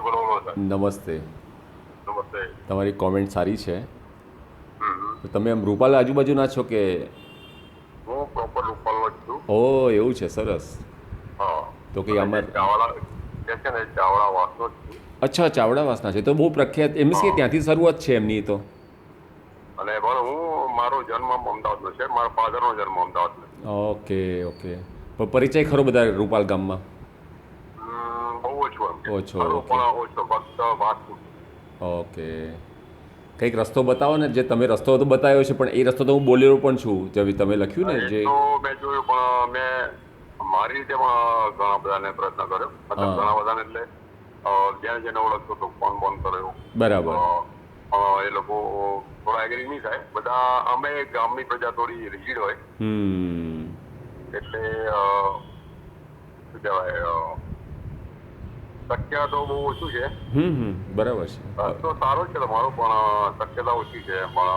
બોલો બોલો સાહેબ. નમસ્તે. નમસ્તે. તમારી કોમેન્ટ સારી છે. હમ. તો તમે આમ રૂપાલ આજુબાજુના છો કે? હું પ્રોપર રૂપાલનો જ છું. ઓ એવું છે, સરસ. હા. તો કંઈ અને જે અમાર ચાવડા જે છે ને ચાવડા વાસનો જ છું. અચ્છા, ચાવડાવાસના છે તો બહુ પ્રખ્યાત, એમ કે હા. ત્યાંથી શરૂઆત છે એમની તો. અને પણ મારો જન્મ અમદાવાદનો છે, મારા ફાધરનો જન્મ અમદાવાદનો છે. Okay okay. પણ પરિચય ખરો બધા રૂપાલ ગામમાં? બહુ ઓછું એમ કે ઓછો, ખરું ઓકે પણ ઓછો ફક્ત વાત પૂરતું. ઓકે. કંઈક રસ્તો બતાવો ને, જે તમે રસ્તો તો બતાવ્યો છે પણ એ રસ્તો તો હું બોલેલો પણ છું, જે તમે લખ્યું ને એ જે. તો મેં જોયું પણ મેં મારી રીતે પણ ઘણા બધાને પ્રયત્ન કર્યો, મતલબ હા ઘણા બધાને એટલે જેને જેને ઓળખતો હતો ફોન બોન કર્યો. બરાબર. એ લોકો થોડા એગ્રી નહીં થાય. બધા અમે ગામની પ્રજા થોડી રિજિડ હોય હમ. એટલે શું કહેવાય, શક્ય તો બહુ ઓછું છે. બરાબર છે. રસ્તો સારો જ છે તમારો પણ શક્યતા ઓછી છે. પણ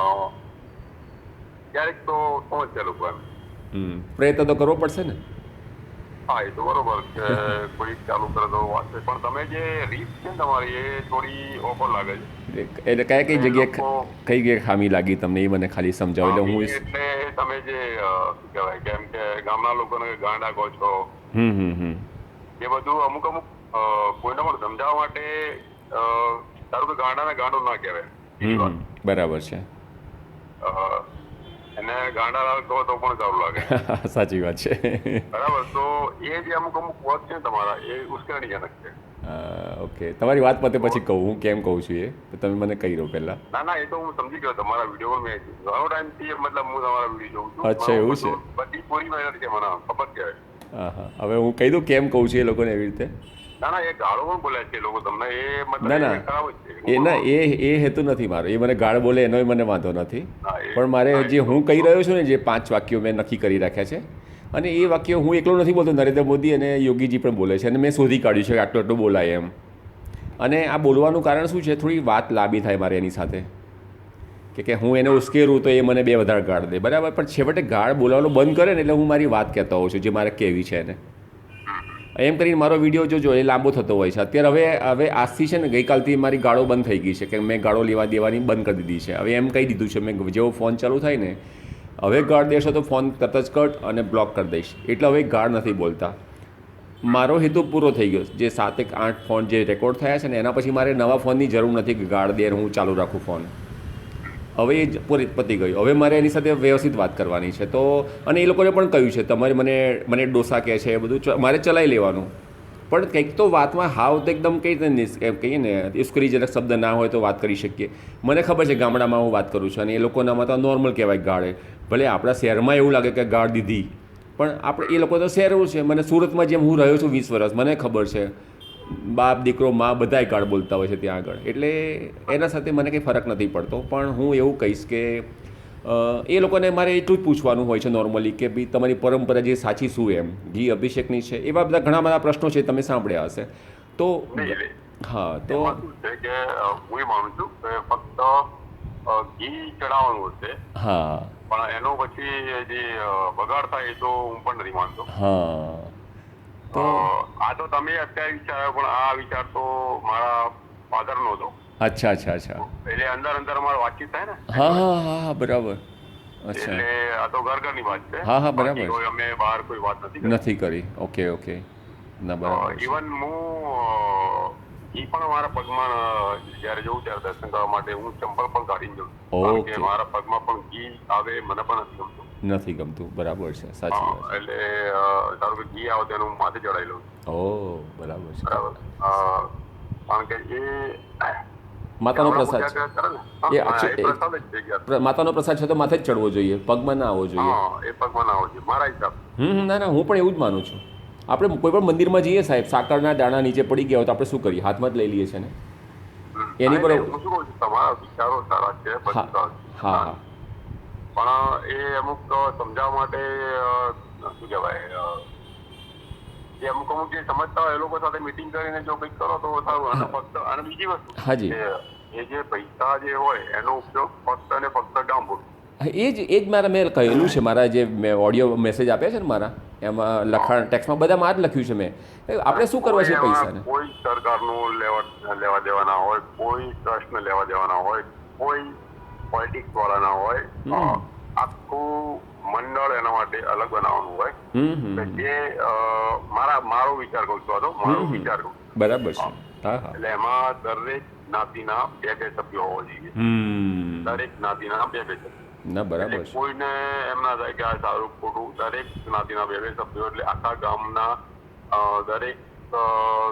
ક્યારેક તો પહોંચે લોકો એમ. પ્રયત્ન તો કરવો પડશે ને. હા એ તો બરોબર કે કોઈ ચાલુ કરે તો વાત છે, પણ તમે જે રીત છે ને તમારી એ થોડી ઓપન લાગે છે. એટલે કઈ કઈ એટલે જગ્યાએ લોકો કઈ જગ્યાએ ખામી લાગી તમને એ મને ખાલી સમજાવો એટલે હું એટલે તમે જે શું કહેવાય કેમ કે ગામના લોકોને ગાંડા કહો છો એ બધું અમુક અમુક કોઈને પણ સમજાવવા માટે તારું કે ગાંડાને ગાંડો ના કહેવાય. બીજી વાત બરાબર છે. એને ગાંડા કહો તો પણ સારું લાગે. સાચી વાત છે. બરાબર. તો એ જે અમુક અમુક વર્ડ છે તમારા એ ઉશ્કેરણીજનક છે. ઓકે, તમારી વાત પતે પછી કહું હું કેમ કહું છું એ તમે મને કહી દો પહેલાં. ના ના એ તો હું સમજી ગયો. તમારા વિડીયો મેં ઘણો ટાઈમથી મતલબ હું તમારા વિડીયો જોઉં છું. અચ્છા, એવું છે. બધી પૂરી મહેનત છે મને ખબર છે. હા હા, હવે હું કહી દઉં કેમ કહું છું એ લોકોને એવી રીતે. ના ના એ ગાળો પણ બોલ્યા છે એ લોકો તમને એ મતલબ ના એ ના ખરાબ જ છે. એ ના એ હેતુ નથી મારો. એ મને ગાળ બોલે એનોય મને વાંધો નથી. હા, પણ મારે જે હું કહી રહ્યો છું ને, જે 5 વાક્યો મેં નક્કી કરી રાખ્યા છે, અને એ વાક્ય હું એકલો નથી બોલતો, નરેન્દ્ર મોદી અને યોગીજી પણ બોલે છે, અને મેં શોધી કાઢ્યું છે કે આટલું આટલું બોલાય એમ. અને આ બોલવાનું કારણ શું છે, થોડી વાત લાંબી થાય મારે એની સાથે, કે હું એને ઉશ્કેરું તો એ મને 2 વધારે ગાળ દે, બરાબર. પણ છેવટે ગાળ બોલાવવાનું બંધ કરે ને એટલે હું મારી વાત કહેતો હોઉં છું જે મારે કહેવી છે એને. એમ કરીને મારો વિડીયો જોજો એ લાંબો થતો હોય છે. અત્યારે હવે આજથી છે ને, ગઈકાલથી મારી ગાળો બંધ થઈ ગઈ છે, કે મેં ગાળો લેવા દેવાની બંધ કરી દીધી છે. હવે એમ કહી દીધું છે મેં, જેવો ફોન ચાલુ થાય ને હવે ગાળ દેશો તો ફોન તરત જ કટ અને બ્લોક કરી દઈશ. એટલે હવે ગાળ નથી બોલતા. મારો હેતુ પૂરો થઈ ગયો. જે 7 કે 8 ફોન જે રેકોર્ડ થયા છે ને એના પછી મારે નવા ફોનની જરૂર નથી કે ગાળ દે હું ચાલુ રાખું ફોન. હવે એ પૂરી પતી ગયું. હવે મારે એની સાથે વ્યવસ્થિત વાત કરવાની છે. તો અને એ લોકોને પણ કહ્યું છે તમારે મને ડોસા કહે છે એ બધું મારે ચલાવી લેવાનું. પણ કંઈક તો વાતમાં હાવ તો એકદમ કહીએ ને ઉશ્કેરણીજનક શબ્દ ના હોય તો વાત કરી શકીએ. મને ખબર છે ગામડામાં હું વાત કરું છું અને એ લોકોનામાં તો નોર્મલ કહેવાય ગાળે. ભલે આપણા શહેરમાં એવું લાગે કે ગાળ દીધી, પણ આપણે એ લોકો તો શહેર એવું છે. મને સુરતમાં જેમ હું રહ્યો છું 20 વર્ષ, મને ખબર છે બાપ દીકરો માં બધાય ગાળ બોલતા હોય છે ત્યાં આગળ. એટલે એના સાથે મને કંઈ ફરક નથી પડતો. પણ હું એવું કહીશ કે એ લોકોને મારે એટલું જ પૂછવાનું હોય છે નોર્મલી કે ભાઈ તમારી પરંપરા જે સાચી શું એમ, ઘી અભિષેકની છે, એવા બધા ઘણા બધા પ્રશ્નો છે, તમે સાંભળ્યા હશે. તો હા, તો શું છે કે હું એ માનું છું કે ફક્ત ઘી ચડાવવાનું હશે, હા પણ એનો પછી જે બગાડ થાય એ તો હું પણ નથી માનતો. હા, તો આ તો તમે અત્યારે વિચાર્યો, પણ આ વિચાર તો મારા ફાધર નો હતો. અચ્છા અચ્છા અચ્છા. એટલે અંદર અંદર અમારે વાતચીત થાય ને. હા હા હા હા, બરાબર. અચ્છા. એટલે આ તો ઘરની વાત છે. હા હા, બરાબર. બાકી કોઈ અમે બહાર કોઈ વાત નથી કરી. Okay okay. ના, બરાબર છે. ઇવન હું ઈ પણ મારા પગમાં જયારે જઉં ત્યારે દર્શન કરવા માટે હું ચંપલ પણ કાઢીને જઉં છું. કારણ કે મારા પગમાં પણ ઘી આવે મને પણ નથી ગમતું. નથી ગમતું, બરાબર છે, સાચી વાત છે. એટલે ધારો કે ઘી આવે તો હું માથે ચડાવી લઉં છું. ઓહ, બરાબર છે. બરાબર. કારણ કે એ માતાનો પ્રસાદ છે. માતાનો પ્રસાદ છે તો માથે જ ચડવો જોઈએ, પગમાં ના આવવો જોઈએ. એ પગમાં ના આવવો જોઈએ મારા હિસાબ. ના ના, હું પણ એવું જ માનું છું. આપણે કોઈ પણ મંદિરમાં જઈએ સાહેબ, સાકરના દાણા નીચે પડી ગયા હોય તો આપણે શું કરીએ? હાથમાં જ લઈ લઈએ છીએ ને. એની પર તમારા વિચારો સારા છે. હા હા, પણ એ અમુક સમજાવવા માટે શું કહેવાય, જે અમુક જે સમજતા હોય એ લોકો સાથે મીટિંગ કરીને જો કંઈક કરો તો સારું. અને ફક્ત અને બીજી વસ્તુ, હાજી, એ જે પૈસા જે હોય એનો ઉપયોગ ફક્ત અને ફક્ત ગામ પૂરતું. એ જ મેં કહેલું છે. મારા જે મેં ઓડિયો મેસેજ આપ્યા છે ને મારા, એમાં લખાણ ટેક્સમાં બધામાં જ લખ્યું છે મેં. આપણે શું કરવા છે પૈસાને? કોઈ સરકારનું લેવા દેવાના હોય, કોઈ ટ્રસ્ટને લેવા દેવાના હોય, કોઈ પોલિટિક્સ વાળાના હોય, આખું મંડળ એના માટે અલગ બનાવવાનું હોય. જે મારો વિચાર કરું છું, મારો વિચાર કરું. બરાબર છે. હા હા. એટલે એમાં દરેક જ્ઞાતિના 2 સભ્યો હોવા જોઈએ. દરેક જ્ઞાતિના 2 સભ્યો. ના બરાબર છે. કોઈને એમ ના થાય કે આ સારું ખોટું. દરેક જ્ઞાતિના 2 સભ્યો એટલે આખા ગામના દરેક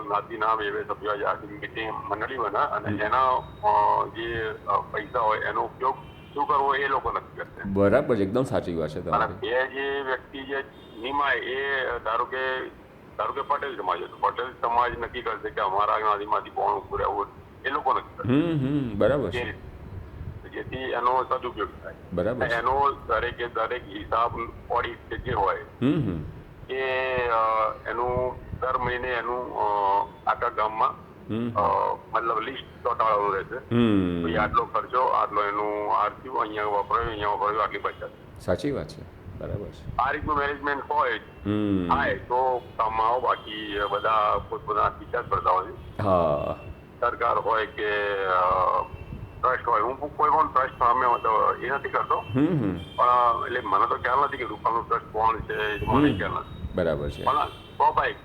જ્ઞાતિના 2 સભ્યો આખી મીટિંગ મંડળી બને અને એના જે પૈસા હોય એનો ઉપયોગ શું કરવો એ લોકો નક્કી કરશે. બરાબર છે, એકદમ સાચી વાત છે તમારી. બે જે વ્યક્તિ જે નિમાય એ ધારો કે પટેલ સમાજ હતો, પટેલ સમાજ નક્કી કરશે કે અમારા જ્ઞાતિમાંથી કોણ ઉભું રહેવું એ લોકો નક્કી કરશે. બરાબર છે. જેથી એનો સદુપયોગ થાય. બરાબર. એનો દરેક હિસાબ ઓડિટ જે હોય એ એનું દર મહિને એનું આખા ગામમાં મતલબ લિસ્ટ ચોંટાડવાનું રહેશે. આટલો ખર્ચો, આટલો એનું આરસીઓ, અહીંયા વપરાયું, આટલી બચત. સાચી વાત છે. બરાબર છે. આ રીતનું મેનેજમેન્ટ હોય થાય તો કામમાં બાકી બધા પોતપોતાના વિચાર કરતા હોય. હા. સરકાર હોય કે ટ્રસ્ટ હોય. હું કોઈ પણ ટ્રસ્ટ સામે એ નથી કરતો, પણ એટલે મને તો ખ્યાલ નથી કે રૂપાનું ટ્રસ્ટ કોણ છે, મને ખ્યાલ નથી. બરાબર છે. પણ સ્વાભાવિક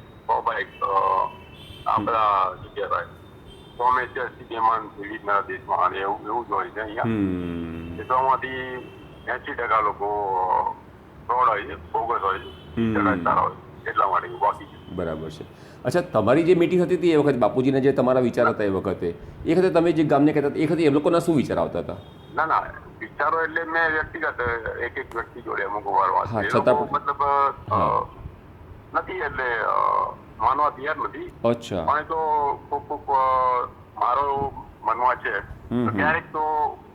આ બધા શું કહેવાય કોમેર્શિયલ સિટીમાં વિવિધના દેશમાં અને એવું જ હોય છે. અહીંયા એમાંથી 80% લોકો ફ્રોડ હોય છે, બોગસ હોય છે, 20% સારા હોય છે. એટલા માટે બાકી છે. બરાબર છે. અચ્છા, તમારી જે મીટિંગ હતી હતી એ વખતે બાપુજીના જે તમારા વિચાર હતા એ વખતે તમે જે ગામને કહેતા હતા એ વખતે એ લોકોના શું વિચાર આવતા હતા? ના વિચારો એટલે મેં વ્યક્તિગત એક વ્યક્તિ જોડે અમુક વાર વાત મતલબ નથી એટલે માનવા તૈયાર નથી. અચ્છા. પણ તો કોક મારો મનવા છે ક્યારેક તો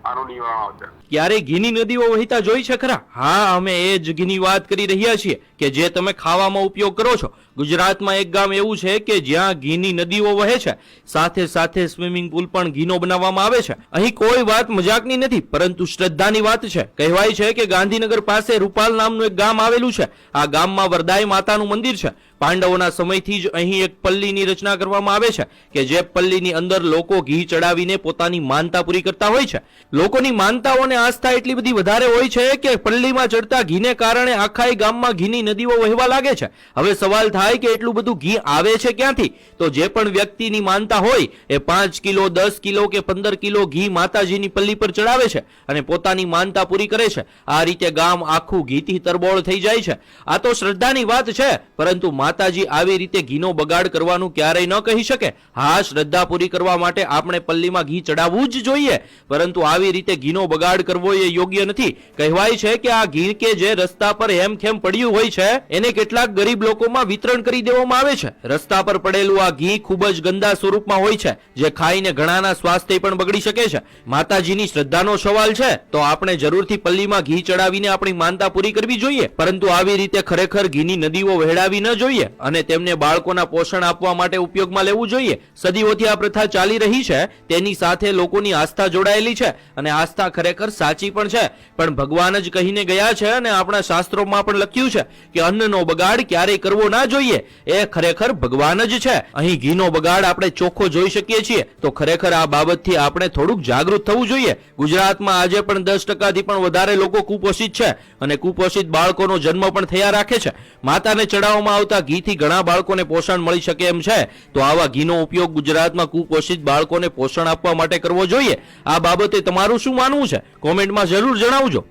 આનું નિવારણ આવશે. ક્યારે ઘીની નદીઓ વહેતા જોઈ છે ખરા? હા, અમે એ જ ઘીની વાત કરી રહ્યા છીએ કે જે તમે ખાવામાં ઉપયોગ કરો છો. ગુજરાતમાં એક ગામ એવું છે કે જ્યાં ઘીની નદીઓ વહે છે, સાથે સાથે સ્વિમિંગ પુલ પણ ઘીનો બનાવવામાં આવે છે. અહીં કોઈ વાત મજાકની નથી, પરંતુ શ્રદ્ધાની વાત છે. કહેવાય છે કે ગાંધીનગર પાસે રૂપાલ નામનું એક ગામ આવેલું છે. આ ગામમાં વરદાય માતાનું મંદિર છે. પાંડવોના સમયથી જ અહીં એક પલ્લીની રચના કરવામાં આવે છે કે જે પલ્લીની અંદર લોકો ઘી ચડાવીને પોતાની માનતા પૂરી કરતા હોય છે. લોકોની માનતાઓ અને આસ્થા એટલી બધી વધારે હોય છે કે પલ્લીમાં ચડતા ઘીને કારણે આખા ગામમાં ઘીની નદીઓ વહેવા લાગે છે. હવે સવાલ થાય કે એટલું બધું ઘી આવે છે ક્યાંથી? તો જે પણ વ્યક્તિની માનતા હોય એ 5 કિલો, 10 કિલો કે 15 કિલો ઘી માતાજીની પલ્લી પર ચડાવે છે અને પોતાની માનતા પૂરી કરે છે. આ રીતે ગામ આખું ઘીથી તરબોળ થઈ જાય છે. આ તો શ્રદ્ધાની વાત છે, પરંતુ માતાજી આવી રીતે ઘીનો બગાડ કરવાનું ક્યારેય ન કહી શકે. હા, શ્રદ્ધા પૂરી કરવા માટે આપણે પલ્લીમાં ઘી ચડાવવું જ જોઈએ, પરંતુ આવી રીતે ઘીનો બગાડ કરવો એ યોગ્ય નથી. કહેવાય છે કે આ ઘી કે જે રસ્તા પર હેમખેમ પડ્યું હોય છે એને કેટલાક ગરીબ લોકોમાં વિતરણ કરી દેવામાં આવે છે. રસ્તા પર પડેલું આ ઘી ખૂબ જ ગંદા સ્વરૂપમાં હોય છે, જે ખાઈને ઘણાના સ્વાસ્થ્ય પણ બગડી શકે છે. માતાજીની શ્રદ્ધાનો સવાલ છે તો આપણે જરૂરથી પલ્લીમાં ઘી ચડાવીને આપણી માનતા પૂરી કરવી જોઈએ, પરંતુ આવી રીતે ખરેખર ઘીની નદીઓ વહેડાવી ન જોઈએ અને તેમને બાળકોના પોષણ આપવા માટે ઉપયોગમાં લેવું જોઈએ. સદીઓથી આ પ્રથા ચાલી રહી છે, તેની સાથે લોકોની આસ્થા જોડાયેલી છે અને આસ્થા ખરેખર સાચી પણ છે. પણ ભગવાન જ કહીને ગયા છે અને આપણા શાસ્ત્રોમાં પણ લખ્યું છે કે અન્નનો બગાડ ક્યારેય કરવો ના જોઈએ. એ ખરેખર ભગવાન જ છે. અહીં ઘીનો બગાડ આપણે ચોખ્ખો જોઈ શકીએ છીએ, તો ખરેખર આ બાબતથી આપણે થોડુંક જાગૃત થવું જોઈએ. ગુજરાતમાં આજે પણ 10%થી પણ વધારે લોકો કુપોષિત છે અને કુપોષિત બાળકોનો જન્મ પણ થયા રાખે છે. માતાને ચડાવવામાં આવતા ઘીથી ઘણા બાળકોને પોષણ મળી શકે એમ છે, તો આવા ઘીનો ઉપયોગ ગુજરાતમાં કુપોષિત બાળકોને પોષણ આપવા માટે કરવો જોઈએ. આ બાબતે તમારું શું માનવું છે? કોમેન્ટમાં જરૂર જણાવજો.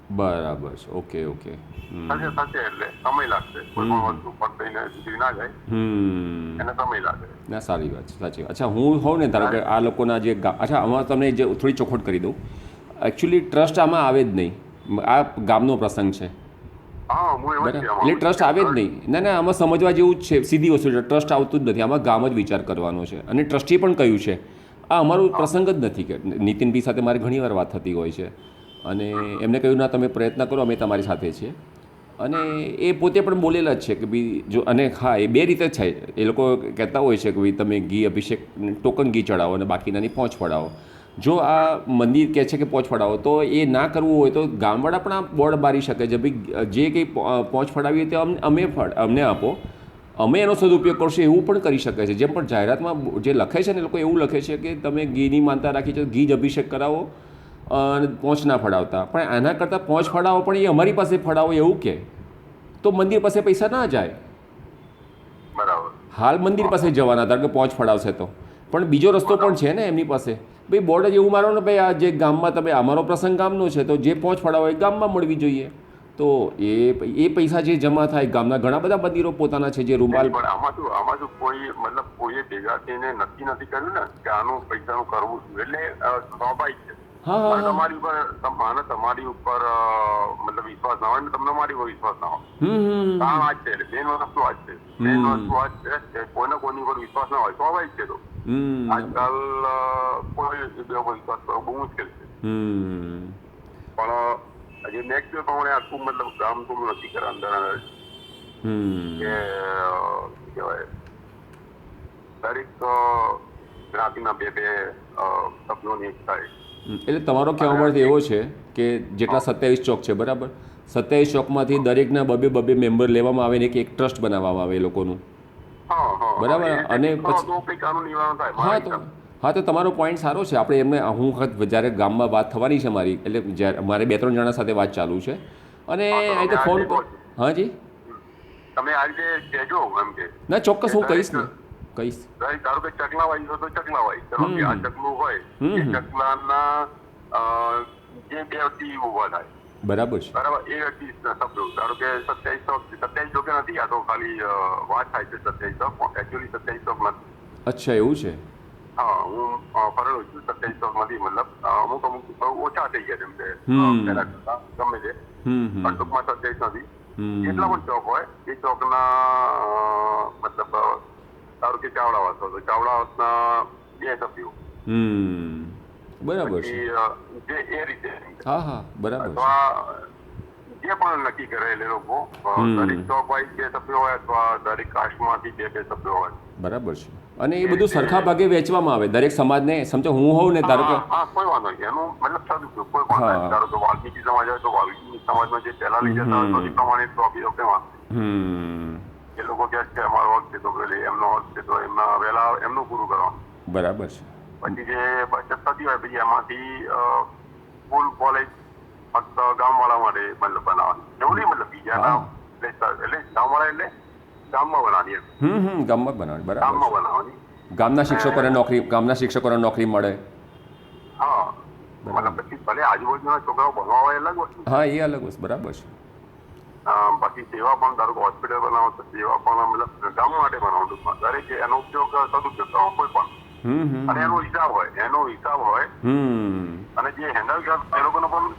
બરાબર છે. ઓકે એટલે સમય લાગશે. કોઈ પણ વસ્તુ પડતઈને સુધી ના જાય એને સમય લાગે. ના, સારી વાત છે, સાચી વાત. અચ્છા, હું હોઉં ને ધારો કે આ લોકોના જે અચ્છા, આમાં તમને જે થોડી ચોખવટ કરી દઉં. એકચ્યુઅલી ટ્રસ્ટ આમાં આવે જ નહીં. આ ગામનો પ્રસંગ છે, બરાબર? એટલે ટ્રસ્ટ આવે જ નહીં. ના, આમાં સમજવા જેવું જ છે. સીધી વસ્તુ છે, ટ્રસ્ટ આવતું જ નથી. આમાં ગામ જ વિચાર કરવાનો છે. અને ટ્રસ્ટીએ પણ કહ્યું છે આ અમારો પ્રસંગ જ નથી. કે નીતિનભાઈ સાથે મારી ઘણી વાર વાત થતી હોય છે અને એમને કહ્યું ના, તમે પ્રયત્ન કરો, અમે તમારી સાથે છીએ. અને એ પોતે પણ બોલેલા જ છે કે ભાઈ જો, અને હા, એ 2 રીતે થાય. એ લોકો કહેતા હોય છે કે ભાઈ તમે ઘી અભિષેક ટોકન ઘી ચડાવો અને બાકીનાની પહોંચ પડાવો. જો આ મંદિર કહે છે કે પહોંચ ફડાવો તો એ ના કરવું હોય તો ગામવાળા પણ આ બોર્ડ બારી શકે છે ભાઈ જે કંઈ પહોંચ ફડાવીએ તે અમને આપો, અમે એનો સદુપયોગ કરશું એવું પણ કરી શકે છે. જેમ પણ જાહેરાતમાં જે લખે છે ને લોકો એવું લખે છે કે તમે ઘીની માનતા રાખી છે, ઘી જ અભિષેક કરાવો અને પહોંચ ના ફડાવતા, પણ આના કરતાં પહોંચ ફડાવો પણ એ અમારી પાસે ફડાવો એવું કે તો મંદિર પાસે પૈસા ના જાય. બરાબર. હાલ મંદિર પાસે જવાના હતા કે પહોંચ ફડાવશે તો, પણ બીજો રસ્તો પણ છે ને એમની પાસે. ભાઈ બોર્ડ જ એવું મારો ને ભાઈ આ જે ગામમાં તમે અમારો પ્રસંગ ગામનો છે તો જે પહોંચ ફડાવો એ ગામમાં મળવી જોઈએ. તો એ પૈસા જે જમા થાય, ગામના ઘણા બધા મંદિરો પોતાના છે જે રૂમાલ. પણ આમાં શું કોઈ મતલબ કોઈએ ભેગા થઈને નક્કી નથી કર્યું ને કે આનું પૈસાનું કરવું શું, એટલે સ્વાભાવિક છે. હા તમારી ઉપર મતલબ વિશ્વાસ ના હોય ને તમને મારી ઉપર વિશ્વાસ ના હોય. કારણ આ જ છે, મેન વસ્તુ આ જ છે. મેન વસ્તુ આ જ છે કે કોઈને કોઈની ઉપર વિશ્વાસ ના હોય, સ્વાભાવિક છે. તો આજકાલ કોઈ વિશ્વાસ કરવો બહુ મુશ્કેલ છે. પણ જે નેક્સ્ટ પ્રમાણે આખું મતલબ ગામ થોડું નક્કી કરે અંદર કે કહેવાય દરેક જ્ઞાતિના બે સભ્યોની એક થાય. એટલે તમારો કહેવાનો અર્થ એવો છે કે જેટલા 27 ચોક છે બરાબર, 27 ચોકમાંથી દરેકના બબે મેમ્બર લેવામાં આવે ને એક ટ્રસ્ટ બનાવવામાં આવે એ લોકોનું, બરાબર. અને પછી હા તો તમારો પોઈન્ટ સારો છે. આપણે એમને હું વખત જ્યારે ગામમાં વાત થવાની છે મારી, એટલે જ્યારે મારે 2-3 જણા સાથે વાત ચાલુ છે અને આ રીતે ફોન પર. હા જી, તમે આ રીતે કહેજો એમ કે ના ચોક્કસ હું કહીશ ને, કહીશ. ધારો કે ચકલા વાઈ તો ચકલા વાઈ, ચલો કે આ ચકલું હોય એ ચકલાના જે બે વ્યક્તિ ઉભા થાય, બરાબર છે, બરાબર. એ વ્યક્તિ શબ્દો ધારો કે 27 ચોકે નથી, આ તો ખાલી વાત થાય છે 27 ચોક, એકચ્યુઅલી 27 ચોક નથી. અચ્છા એવું છે. હા, હું ફરેલો છું 27 ચોક નથી, મતલબ અમુક ઓછા થઈ ગયા જેમ કે પહેલા કરતા ગમે છે, પણ ટૂંકમાં 27 નથી. જેટલા પણ ચોક હોય એ ચોકના મતલબ ધારો કે ચાવડાવાસ હોય તો ચાવડાવાસના 2 સભ્યો, બરાબર છે. જે એ રીતે હા બરાબર છે. જે પણ નક્કી કરેલ એ લોકો દરેક ચોક વાઇઝ 2 સભ્યો હોય અથવા દરેક કાસ્ટમાંથી 2 સભ્યો હોય, બરાબર છે. અને એ બધું સરખા ભાગે વેચવામાં આવે દરેક સમાજને. સમજો હું હોઉં ને ધારો કે હા કોઈ વાંધો નહીં, એનું મતલબ સદુપયોગ કોઈ પણ ધારો કે વાલ્મીકી સમાજ હોય તો વાલ્મીકી સમાજમાં જે પહેલા લઈ જતા હોય તો એ પ્રમાણે તો આપી દો કેવા એ લોકો કહે છે અમારો હક છે તો એમનો હક છે તો એમના વહેલા એમનું પૂરું કરવાનું, બરાબર છે. પછી જે બચત થતી હોય પછી એમાંથી સ્કૂલ કોલેજ ફક્ત ગામવાળા માટે મતલબ બનાવવાની, એવું નહીં મતલબ બીજાના એટલે ગામવાળા એટલે ગામમાં બનાવવાની, ગામમાં બનાવવાની, બરાબર. ગામમાં બનાવવાની, ગામના શિક્ષકોને નોકરી મળે. હા, મતલબ પછી ભલે આજુબાજુના છોકરાઓ ભણવા હોય અલગ વસ્તુ, હા એ અલગ વસ્તુ, બરાબર છે. પછી સેવા પણ ધારો કે હોસ્પિટલ બનાવો તો સેવા પણ મતલબ ગામ માટે બનાવો, દરેક એનો ઉપયોગ સદુપયોગ કરવો કોઈ પણ, અને એનો હિસાબ હોય અને જે હેન્ડલ કરે એ લોકોને પણ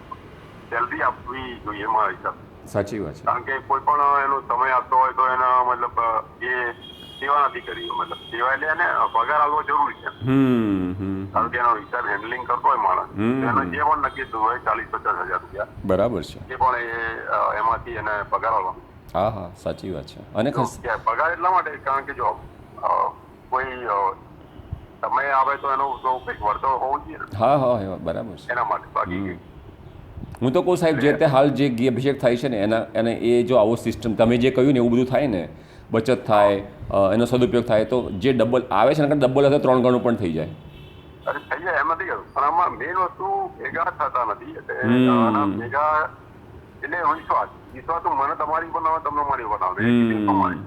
સેલરી આપવી જોઈએ એમાં હિસાબ. સાચી વાત છે. કારણ કે કોઈ પણ એનો સમય આપતો હોય તો એના મતલબ એ સેવા નથી કરી, મતલબ સેવા એટલે એને પગાર આવવો જરૂરી છે. કારણ કે એનો હિસાબ હેન્ડલિંગ કરતો હોય માણસ, એનો જે પણ નક્કી થયું હોય 40-50 હજાર રૂપિયા, બરાબર છે, એ પણ એમાંથી એને પગાર આવવાનો. હા સાચી વાત છે. અને પગાર એટલા માટે કારણ કે જો કોઈ સમય આવે તો એનો કંઈક વળતર હોવું જોઈએ. હા બરાબર છે, એના માટે. બાકી હું તો કહું સાહેબ જે તે હાલ જે ઘી અભિષેક થાય છે ને એને એ જો આવો સિસ્ટમ તમે જે કહ્યું ને એવું બધું થાય ને, બચત થાય, એનો સદુપયોગ થાય તો જે ડબલ આવે છે ને ડબલ હશે 3 ગણું પણ થઈ જાય. અરે થઈ જાય એમ નથી કરું, પણ આમાં મેઇન વસ્તુ ભેગા થતા નથી. એટલે ભેગા એટલે વિશ્વાસ મને તમારી બનાવે, તમને મારી બનાવે,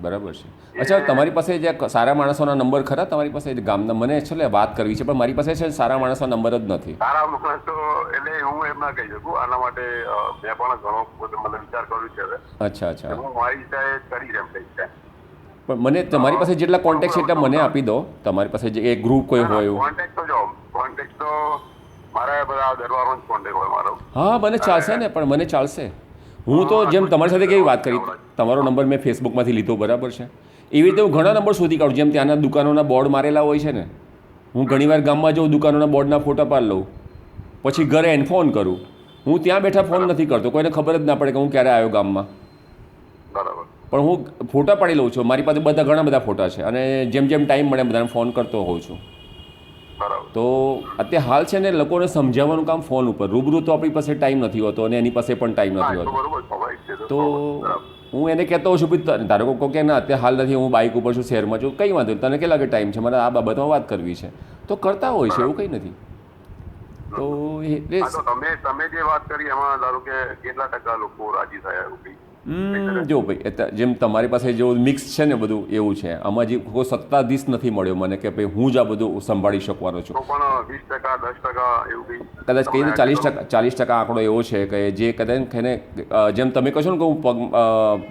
બરાબર છે. અચ્છા, તમારી પાસે જે સારા માણસોના નંબર ખરા તમારી પાસે ગામના? મને એકચ્યુઅલી વાત કરવી છે પણ મારી પાસે છે સારા માણસોના નંબર જ નથી. સારા માણસો એટલે હું એમ ના કહી શકું, આના માટે મેં પણ ઘણો મતલબ વિચાર કર્યો છે હવે. અચ્છા, હું મારી રીતે કરી એમ કહીશ છે. પણ મને તમારી પાસે જેટલા કોન્ટેક્ટ છે એટલા મને આપી દો. તમારી પાસે જે એક ગ્રુપ કોઈ હોય કોન્ટેક્ટ તો જો કોન્ટેક્ટ તો મારા બધા દરબારનો જ કોન્ટેક્ટ હોય મારો. હા મને ચાલશે ને, પણ મને ચાલશે. હું તો જેમ તમારી સાથે કેવી વાત કરી, તમારો નંબર મેં ફેસબુકમાંથી લીધો, બરાબર છે, એવી રીતે હું ઘણા નંબર શોધી કાઢું. જેમ ત્યાંના દુકાનોના બોર્ડ મારેલા હોય છે ને, હું ઘણીવાર ગામમાં જાઉં, દુકાનોના બોર્ડના ફોટા પાડી લઉં, પછી ઘરે એને ફોન કરું. હું ત્યાં બેઠા ફોન નથી કરતો, કોઈને ખબર જ ના પડે કે હું ક્યારે આવ્યો ગામમાં, બરાબર. પણ હું ફોટા પાડી લઉં છું. મારી પાસે ઘણા બધા ફોટા છે અને જેમ ટાઈમ મળે બધાને ફોન કરતો હોઉં છું. બરાબર. તો અત્યારે હાલ છે ને લોકોને સમજાવવાનું કામ ફોન ઉપર, રૂબરૂ તો આપણી પાસે ટાઈમ નથી હોતો અને એની પાસે પણ ટાઈમ હા, નથી એ તો હોતો. બરોબર સ્વાભાવિક છે. તો હું એને કહેતો હોઉં છું ભાઈ ધારો કહો કે ના અત્યારે હાલ નથી, હું બાઇક ઉપર છું, શહેરમાં છું, કંઈ વાંધો નહીં, તને કેટલા લાગે ટાઈમ છે, મારે આ બાબતમાં વાત કરવી છે, તો કરતા હોય છે, એવું કંઈ નથી. તો એટલે હા, તો તમે જે વાત કરી એમાં ધારો કે કેટલા ટકા લોકો રાજી થયા એવું કંઈ? જો ભાઈ જેમ તમારી પાસે જેવું મિક્સ છે ને બધું એવું છે, આમાં જે કોઈ સત્તાધીશ નથી મળ્યો મને કે ભાઈ હું જ આ બધું સંભાળી શકવાનો છું. તો પણ 20%, 10% એવું કંઈ? કદાચ કહીએ તો 40% આંકડો એવો છે કે જે કદાચ એને જેમ તમે કહો છો ને કે હું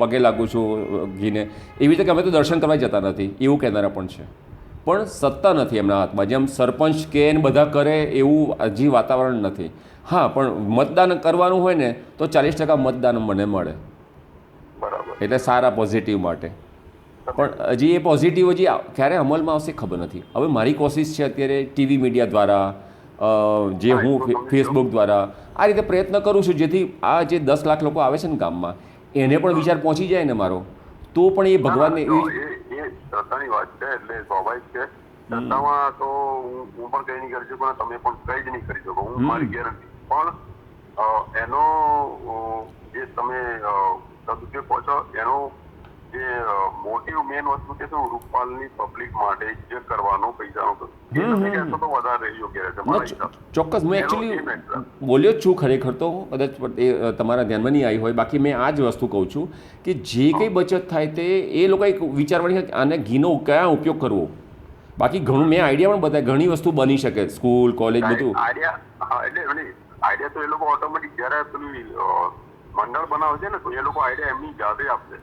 પગે લાગુ છું ઘીને, એવી રીતે કે અમે તો દર્શન કરવા જતા નથી એવું કહેનારા પણ છે, પણ સત્તા નથી એમના હાથમાં. જેમ સરપંચ કે એને બધા કરે એવું હજી વાતાવરણ નથી. હા, પણ મતદાન કરવાનું હોય ને તો 40% મતદાન મને મળે, બરાબર. એટલે સારા પોઝિટિવ માટે. પણ હજી એ પોઝિટિવ હજી ક્યારે અમલમાં આવશે ખબર નથી. હવે મારી કોશિશ છે અત્યારે ટીવી મીડિયા દ્વારા, જે હું ફેસબુક દ્વારા આ રીતે પ્રયત્ન કરું છું, જેથી આ જે 10 લાખ લોકો આવે છે ને ગામમાં એને પણ વિચાર પહોંચી જાય ને મારો, તો પણ એ ભગવાનને એ શ્રદ્ધાની વાત છે એટલે સ્વાભાવિક છે. શ્રદ્ધામાં તો હું પણ કઈ નહીં કરી શકું અને તમે પણ કઈ જ નહીં કરી શકો, હું મારી ગેરંટી. પણ એનો જે તમે સદુપયોગ કહો છો એનો જે મોટિવ મેઇન વસ્તુ છે શું રૂપાલની પબ્લિક માટે જે કરવાનો પૈસાનો એ તમે કહેશો તો વધારે યોગ્ય રહેશે મારા હિસાબે. ચોક્કસ હું એકચ્યુઅલી બોલ્યો જ છું, ખરેખર તો કદાચ એ તમારા ધ્યાનમાં નહીં આવી હોય, બાકી મેં આ જ વસ્તુ કહું છું કે જે કંઈ બચત થાય તે એ લોકોએ વિચારવાની આને ઘીનો ક્યાં ઉપયોગ કરવો. બાકી ઘણું મેં આઈડિયા પણ બતાવ્યા, ઘણી વસ્તુ બની શકે, સ્કૂલ કોલેજ બધું આઈડિયા. હા, એટલે આઈડિયા તો એ લોકો ઓટોમેટિક જ્યારે પેલું મંડળ બનાવે છે ને તો એ લોકો આઈડિયા એમની જાતે આપશે.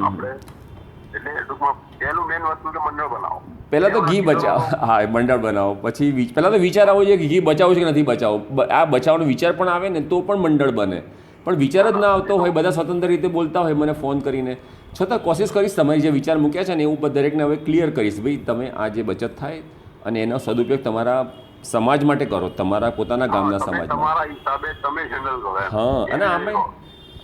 આપણે એટલે ટૂંકમાં પહેલું મેઇન વસ્તુ કે મંડળ બનાવો. પહેલાં તો ઘી બચાવો. હા, મંડળ બનાવો, પછી પહેલાં તો વિચાર આવવો જોઈએ કે ઘી બચાવવું છે કે નથી બચાવવું. આ બચાવવાનો વિચાર પણ આવે ને તો પણ મંડળ બને, પણ વિચાર જ ના આવતો હોય, બધા સ્વતંત્ર રીતે બોલતા હોય મને ફોન કરીને, છતાં કોશિશ કરીશ તમારી જે વિચાર મૂક્યા છે ને એવું દરેકને હવે ક્લિયર કરીશ. ભાઈ તમે આ જે બચત થાય અને એનો સદુપયોગ તમારા સમાજ માટે કરો, તમારા પોતાના ગામના સમાજ માટે. તમારા હિસાબે તમે હેન્ડલ કરો. હા, અને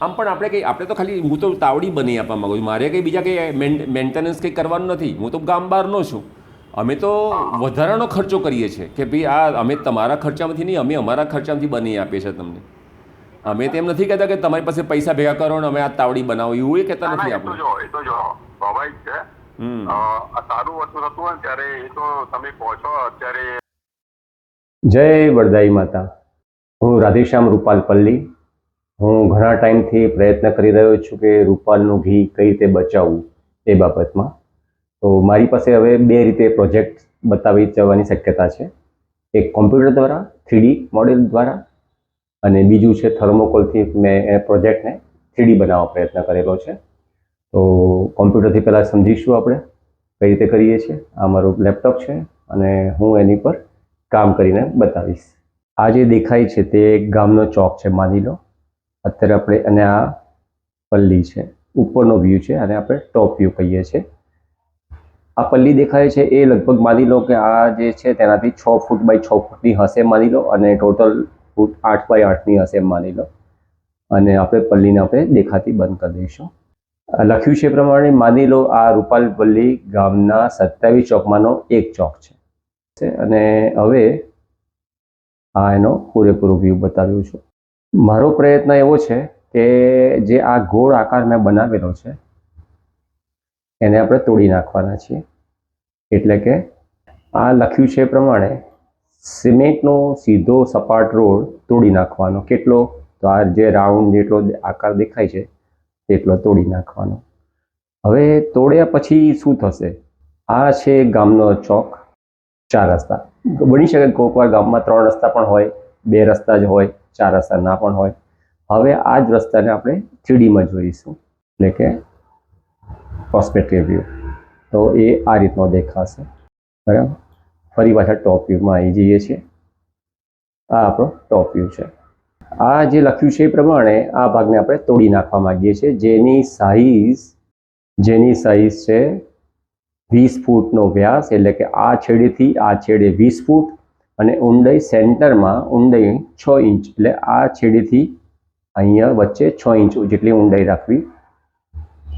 આમ પણ આપણે તો ખાલી હું તો તાવડી બની આપવા માગું છું, મારે કંઈ બીજા કંઈ મેન્ટેનન્સ કંઈ કરવાનું નથી. હું તો ગામ બહારનો છું, અમે તો વધારાનો ખર્ચો કરીએ છીએ કે ભાઈ આ અમે તમારા ખર્ચામાંથી નહીં, અમે અમારા ખર્ચામાંથી બની આપીએ છીએ તમને. અમે તેમ નથી કહેતા કે તમારી પાસે પૈસા ભેગા કરો ને અમે આ તાવડી બનાવો, એવું એ કહેતા નથી આપણે. એ તો જો સ્વાભાવિક છે. આ સારું વસ્તુ થતું હોય ત્યારે એ તો તમે કહો છો અત્યારે. જય વરદાઈ માતા. હું રાધેશ્યામ રૂપાલ પલ્લી. હું ઘણા ટાઈમથી પ્રયત્ન કરી રહ્યો છું કે રૂપાલનું ઘી કઈ રીતે બચાવવું એ બાબતમાં. તો મારી પાસે હવે 2 રીતે પ્રોજેક્ટ બતાવી જવાની શક્યતા છે. એક કોમ્પ્યુટર દ્વારા 3D મોડેલ દ્વારા, અને બીજું છે થર્મોકોલથી મેં એ પ્રોજેક્ટને 3D બનાવવા પ્રયત્ન કરેલો છે. તો કોમ્પ્યુટરથી પહેલાં સમજીશું આપણે કઈ રીતે કરીએ છીએ. આ મારું લેપટોપ છે અને હું એની પર કામ કરીને બતાવીશ. આ જે દેખાય છે તે ગામનો ચોક છે માની લો. અત્યારે આપણે અને આ પલ્લી છે, ઉપરનો વ્યૂ છે અને આપણે ટોપ વ્યૂ કહીએ છીએ. આ પલ્લી દેખાય છે એ લગભગ માની લો કે આ જે છે તેનાથી 6 ફૂટ બાય 6 ફૂટની હશે માની લો, અને ટોટલ ફૂટ 8 બાય 8ની હશે માની લો. અને આપણે પલ્લીને આપણે દેખાતી બંધ કરી દઈશું. લખ્યું છે પ્રમાણે માની લો આ રૂપાલ પલ્લી ગામના 27 ચોકમાંનો એક ચોક છે. અને હવે આ એનો પૂરેપૂરો વ્યૂ બતાવ્યો છું. મારો પ્રયત્ન એવો છે કે જે આ ગોળ આકાર મેં બનાવેલો છે એને આપણે તોડી નાખવાના છીએ. એટલે કે આ લખ્યું છે પ્રમાણે સિમેન્ટનો સીધો સપાટ રોડ તોડી નાખવાનો. કેટલો? તો આ જે રાઉન્ડ જેટલો આકાર દેખાય છે તેટલો તોડી નાખવાનો. હવે તોડ્યા પછી શું થશે? આ છે ગામનો ચોક. 4 રસ્તા બની શકે, કોઈક વાર ગામમાં 3 રસ્તા પણ હોય, 2 રસ્તા જ હોય, 4 રસ્તા ના પણ હોય. હવે આ જ રસ્તાને આપણે 3Dમાં જોઈશું, એટલે કે પર્સપેક્ટિવ વ્યૂ. તો એ આ રીતનો દેખાશે. બરાબર. ફરી પાછા ટોપ વ્યૂમાં આવી જઈએ છીએ. આ આપણો ટોપ વ્યૂ છે. આ જે લખ્યું છે એ પ્રમાણે આ ભાગને આપણે તોડી નાખવા માંગીએ છીએ, જેની સાઈઝ છે 20 ફૂટનો વ્યાસ, એટલે કે આ છેડેથી આ છેડે 20 ફૂટ, અને ઊંડાઈ સેન્ટરમાં ઊંડાઈ 6 ઇંચ, એટલે આ છેડેથી અહીંયા વચ્ચે 6 ઇંચ જેટલી ઊંડાઈ રાખવી.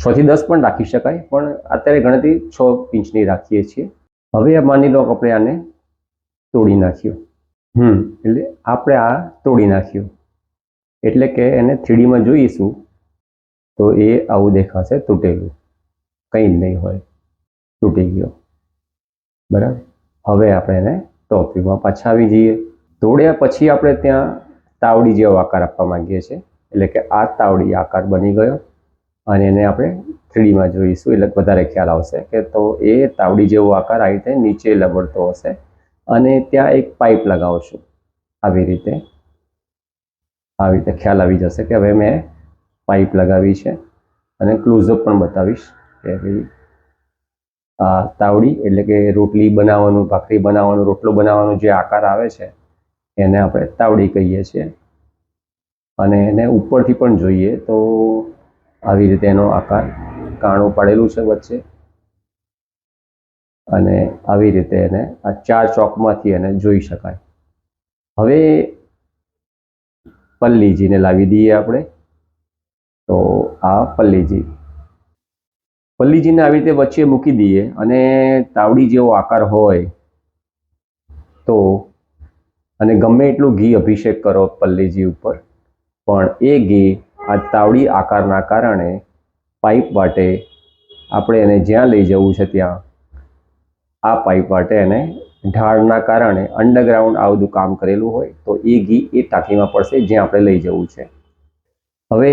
6 થી 10 પણ રાખી શકાય, પણ અત્યારે ગણતરી 6 ઇંચની રાખીએ છીએ. હવે માની લો આપણે આને તોડી નાખ્યો. એટલે આપણે આ તોડી નાખ્યું એટલે કે એને 3Dમાં જોઈશું તો એ આવું દેખાશે, તૂટેલું, કંઈ જ નહીં હોય, તૂટી ગયો. બરાબર. હવે આપણે એને ટોપ વ્યૂમાં પાછા આવી જઈએ. તોડ્યા પછી આપણે ત્યાં તાવડી જેવો આકાર આપવા માંગીએ છીએ, એટલે કે આ તાવડી આકાર બની ગયો અને એને આપણે 3Dમાં જોઈશું એટલે વધારે ખ્યાલ આવશે કે તો એ તાવડી જેવો આકાર આવી રીતે નીચે લબડતો હશે અને ત્યાં એક પાઇપ લગાવશું. આવી રીતે ખ્યાલ આવી જશે કે હવે મેં પાઇપ લગાવી છે અને ક્લોઝઅપ પણ બતાવીશ કે ભાઈ આ તાવડી એટલે કે રોટલી બનાવવાનું, ભાખરી બનાવવાનું, રોટલો બનાવવાનો જે આકાર આવે છે એને આપણે તાવડી કહીએ છીએ. અને એને ઉપરથી પણ જોઈએ તો આવી રીતે એનો આકાર કાણું પાડેલું છે વચ્ચે અને આવી રીતે એને આ 4 ચોકમાંથી એને જોઈ શકાય. હવે પલ્લીજીને લાવી દઈએ આપણે. તો આ પલ્લીજીને આવી રીતે વચ્ચે મૂકી દઈએ અને તાવડી જેવો આકાર હોય તો, અને ગમે એટલું ઘી અભિષેક કરો પલ્લીજી ઉપર, પણ એ ઘી આ તાવડી આકારના કારણે પાઇપ વાટે આપણે એને જ્યાં લઈ જવું છે ત્યાં આ પાઇપ વાટે એને ઢાળના કારણે અંડરગ્રાઉન્ડ આ બધું કામ કરેલું હોય તો એ ઘી એ ટાંકીમાં પડશે જ્યાં આપણે લઈ જવું છે. હવે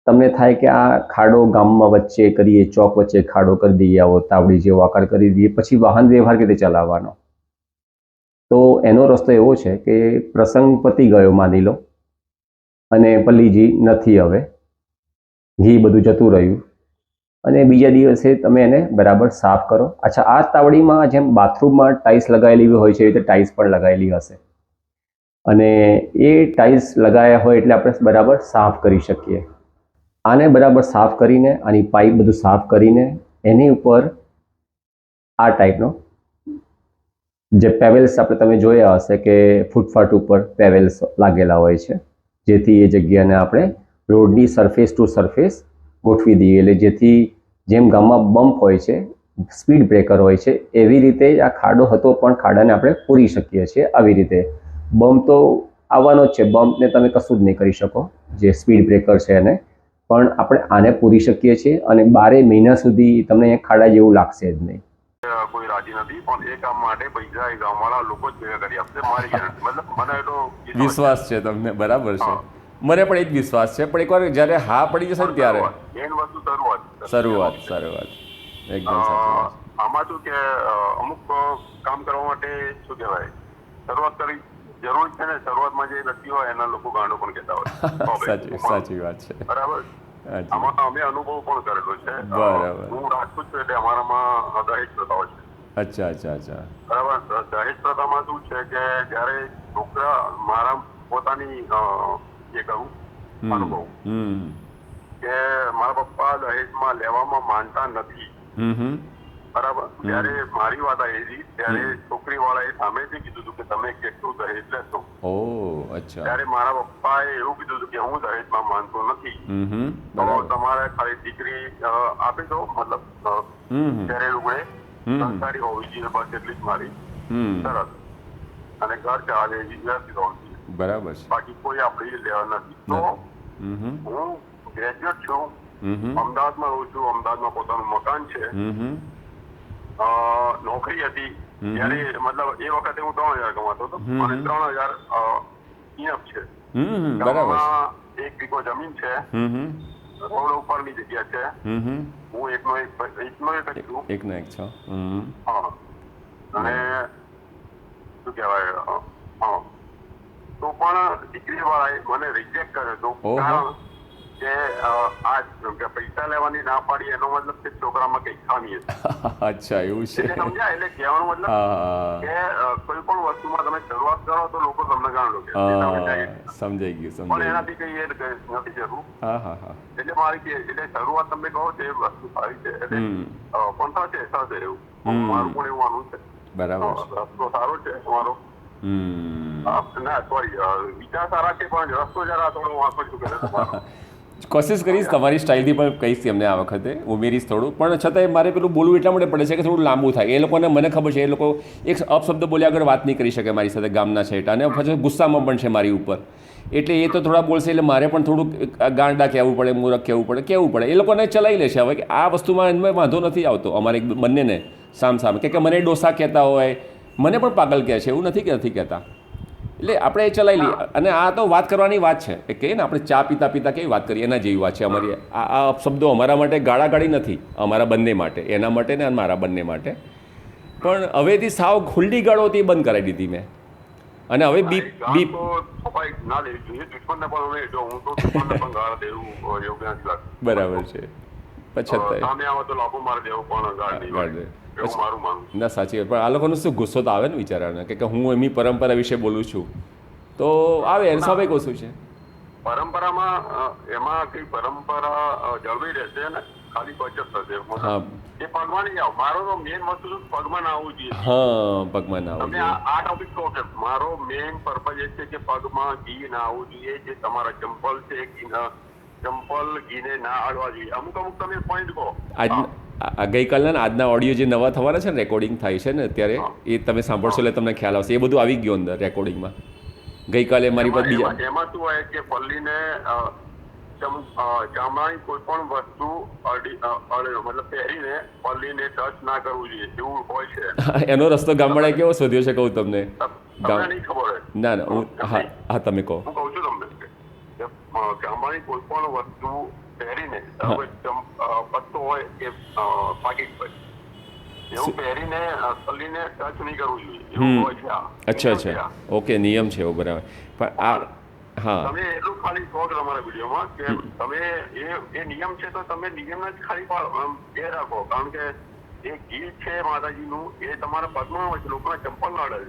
તમને થાય કે આ ખાડો ગામમાં વચ્ચે કરીએ, ચોક વચ્ચે ખાડો કરી દઈએ, આવો તાવડી જેવો આકાર કરી દઈએ, પછી વાહન વ્યવહાર કેવી રીતે ચલાવવાનો? તો એનો રસ્તો એવો છે કે પ્રસંગ પતી ગયો માની લો અને પલ્લીજી નથી, હવે ઘી બધું જતું રહ્યું અને બીજા દિવસે તમે એને બરાબર સાફ કરો. અચ્છા, આ તાવડીમાં જેમ બાથરૂમમાં ટાઇલ્સ લગાવેલી હોય છે એ રીતે ટાઇલ્સ પણ લગાવેલી હશે અને એ ટાઇલ્સ લગાવ્યા હોય એટલે આપણે બરાબર સાફ કરી શકીએ. આને બરાબર સાફ કરીને, આની પાઇપ બધું સાફ કરીને એની ઉપર આ ટાઈપનો જે પેવેલ્સ આપણે તમે જોયા હશે કે ફૂટપાથ ઉપર પેવેલ્સ લાગેલા હોય છે, જેથી એ જગ્યાને આપણે રોડની સરફેસ ટુ સરફેસ ગોઠવી દઈએ. એટલે જેથી જેમ ગામમાં બમ્પ હોય છે, સ્પીડ બ્રેકર હોય છે, એવી રીતે આ ખાડો હતો પણ ખાડાને આપણે પૂરી શકીએ છીએ. આવી રીતે બમ્પ તો આવવાનો જ છે, બમ્પને તમે કશું જ નહીં કરી શકો, જે સ્પીડ બ્રેકર છે એને, પણ આપણે આને પૂરી શકીએ છીએ અને 12 મહિના સુધી તમને અહીંયા ખાડા જેવું લાગશે જ નહીં. કોઈ રાજી નથી, પણ એ કામ માટે પૈસા એ ગામવાળા લોકો જ ભેગા કરી આપશે. મારી ગેરંટી, મતલબ મને એટલો વિશ્વાસ છે તમને. બરાબર છે, મને પણ એ જ વિશ્વાસ છે. પણ એકવાર જ્યારે હા પડી જશે ને ત્યારે મેઇન વસ્તુ શરૂઆત એકદમ સાચી વાત. આમાં શું કે અમુક કામ કરવા માટે શું કહેવાય, શરૂઆત કરી જરૂર છે ને. શરૂઆતમાં જે વ્યક્તિ હોય એના લોકો ગાંડો પણ કહેતા હોય. સાચી વાત છે. બરાબર. આમાં અમે અનુભવ પણ કરેલો છે. બરાબર. હું રાજપૂત છું એટલે અમારામાં દહેજ પ્રથા હોય છે. અચ્છા. બરાબર. દહેજ પ્રથામાં શું છે કે જ્યારે છોકરા, મારા પોતાની એ કહું અનુભવ કે મારા પપ્પા દહેજમાં લેવામાં માનતા નથી. બરાબર. જ્યારે મારી વાત આવી ત્યારે છોકરી વાળાએ સામેથી કીધું હતું કે તમે કેટલું દહેજ લેશો. ત્યારે મારા પપ્પાએ એવું કીધું હતું કે હું દહેજમાં માનતો નથી, તો તમારે ખાલી દીકરી આપી દો, મતલબ ઘરેલું હોય, સંસ્કારી હોવી જોઈએ, બસ એટલી જ મારી શરત. અને ઘર ચાલે એવી વ્યવસ્થિત હોવી જોઈએ. બરાબર છે. બાકી કોઈ આપણે લેવા નથી. તો હું ગ્રેજ્યુએટ છું, અમદાવાદમાં રહું છું, અમદાવાદમાં પોતાનું મકાન છે, નોકરી હતી. ત્યારે મતલબ એ વખતે હું 3000 કમાતો હતો અને 3000 ઇનફ છે. ગામમાં 1 વીઘો જમીન છે, રોડ ઉપરની જગ્યા છે. હું એકનો એક છું. હા. અને શું કહેવાય, તો પણ દીકરી વાળાએ મને રિજેક્ટ કર્યો હતો. કારણ કે આ પૈસા લેવાની ના પાડી એનો મતલબ કે છોકરામાં કઈ ખામી હતી. અચ્છા, એવું છે. એટલે સમજ્યા? એટલે કહેવાનો મતલબ કે કોઈ પણ વસ્તુમાં તમે શરૂઆત કરો તો લોકો તમને ગાંડો કહે. સમજાઈ ગયું. પણ એનાથી કઈ એ નથી જરૂર. એટલે મારી એટલે શરૂઆત તમે કહો છો એ વસ્તુ સારી છે, એટલે પણ થશે એવું મારું પણ એવું માનવું છે. બરાબર. રસ્તો સારો છે તમારો. ના સોરી, વિચાર સારા છે પણ રસ્તો જરા થોડો વાંકો છું કે તમારો. કોશિશ કરીશ તમારી સ્ટાઇલથી પણ કહીશ એમને આ વખતે ઉમેરીશ થોડું, પણ છતાંય મારે પેલું બોલવું એટલા માટે પડે છે કે થોડું લાંબુ થાય. એ લોકોને મને ખબર છે, એ લોકો એક અપશબ્દ બોલ્યા આગળ વાત નહીં કરી શકે મારી સાથે, ગામના છે અને પછી ગુસ્સામાં પણ છે મારી ઉપર, એટલે એ તો થોડા બોલશે એટલે મારે પણ થોડુંક ગાંડા કહેવું પડે, મૂરખ કહેવું પડે. એ લોકોને ચલાવી લેશે હવે કે આ વસ્તુમાં એમને વાંધો નથી આવતો અમારે બંનેને સામ કે મને ડોસા કહેતા હોય, મને પણ પાગલ કહે છે, એવું નથી કે નથી કહેતા. એટલે આપણે એ ચલાવી લઈએ. અને આ તો વાત કરવાની વાત છે, એ કહીએ ને આપણે ચા પીતા કેવી વાત કરીએ એના જેવી વાત છે અમારી. આ અપશબ્દો અમારા માટે ગાળાગાળી નથી, અમારા બંને માટે, એના માટે ને મારા બંને માટે. પણ હવેથી સાવ ખુલ્લી ગાળોથી બંધ કરાવી દીધી મેં. અને હવે બીપ ના લેવી જોઈએ, દુશ્મનને પણ હવે જો હું તો દુશ્મનને પણ ગાળ દેવું યોગ્ય નથી લાગતું. બરાબર છે. પછી સામે આવે તો લાભો મારે દેવો પણ ગાળ નહીં વાગે, એવું મારું માનવું. ના સાચી વાત. પણ આ લોકોનો શું ગુસ્સો તો આવે ને વિચારાને કે હું એમની પરંપરા વિશે બોલું છું તો આવે, એને સ્વાભાવિક વસ્તુ છે. પરંપરામાં એમાં કઈ પરંપરા જળવાઈ રહેશે ને, ખાલી બચત થશે. હા, એ પગમાં નહીં આવ. મારો તો મેઇન વસ્તુ પગમાં ના આવવું જોઈએ. હા, પગમાં ના આવવું તમે જોઈએ. આ ટોપિક કહો કે મારો મેઇન પર્પઝ એ છે કે પગમાં ઘી ના આવવું જોઈએ. જે તમારા ચંપલ છે ચંપલ ઘીને ના અડવા જોઈએ. અમુક તમે પોઈન્ટ કહો. ગઈકાલના આજના ઓડિયો જે નવા થવાના છે ને, રેકોર્ડિંગ થાય છે ને અત્યારે, એ તમે સાંભળશો એટલે તમને ખ્યાલ આવશે. એ બધું આવી ગયું અંદર રેકોર્ડિંગમાં. ગઈકાલે મારી પાસે બીજા એમાં શું હોય કે પલ્લીને ચામડાની કોઈ પણ વસ્તુ મતલબ પહેરીને પલ્લીને ટચ ના કરવું જોઈએ એવું હોય છે. એનો રસ્તો ગામવાળાએ કેવો શોધ્યો છે કહું તમને? તમને નહીં ખબર ના હું હા તમે કહો. હું કહું છું તમને કે ચામડાની કોઈ પણ વસ્તુ પહેરીને પત્તો હોય કે પાકીટ હોય એવું પહેરીને પલ્લીને ટચ નહીં કરવું જોઈએ એવું હોય છે. અચ્છા ઓકે, નિયમ છે એવો, બરાબર. પણ આ હા તમે એટલું ખાલી કહો છો તમારા વિડીયોમાં કે તમે એ નિયમ છે તો તમે નિયમને જ ખાલી એ રાખો, કારણ કે એ ઘી છે માતાજીનું એ તમારા પગમાં હોય છે, લોકોના ચંપલ ના અડે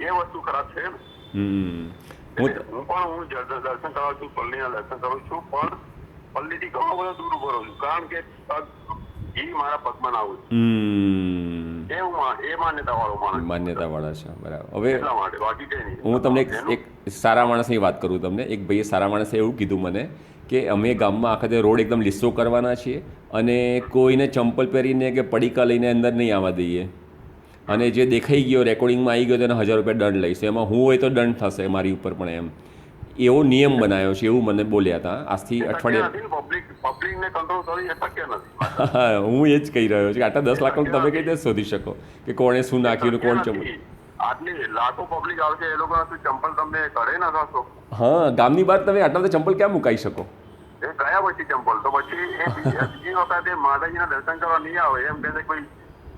એ વસ્તુ ખરાબ છે. હું દર્શન કરવા છું, પલ્લીના દર્શન કરું છું, પણ પલ્લીથી ઘણો બધો દૂર ઉભો રહું છું, કારણ કે ઘી મારા પગમાં ના આવે. એ માન્યતા વાળા છે, બરાબર. હવે હું તમને એક સારા માણસની વાત કરું તમને. એક ભાઈએ સારા માણસે એવું કીધું મને કે અમે ગામમાં આખા રોડ એકદમ લીસો કરવાના છીએ અને કોઈને ચંપલ પહેરીને કે પડીકા લઈને અંદર નહીં આવવા દઈએ, અને જે દેખાઈ ગયો રેકોર્ડિંગમાં આવી ગયો તો એને 1000 રૂપિયા દંડ લઈશ, એમાં હું હોય તો દંડ થશે મારી ઉપર પણ, એમ એવો નિયમ બનાવ્યો છે એવું મને બોલ્યા હતા. આજથી અઠવાડિયે હું એ જ કહી રહ્યો છું કે આટલા 10 લાખ તમે કઈ રીતે શોધી શકો કે કોણે શું નાખ્યું, કોણ ચંપલ? આટલી લાખો પબ્લિક આવશે, એ લોકો ચંપલ તમને કરે ના થશો. હા, ગામની બહાર તમે આટલા બધા ચંપલ ક્યાં મુકાઈ શકો? એ ગયા પછી ચંપલ તો પછી બીજી વખતે માતાજીના દર્શન કરવા નહીં આવે એમ કહે કોઈ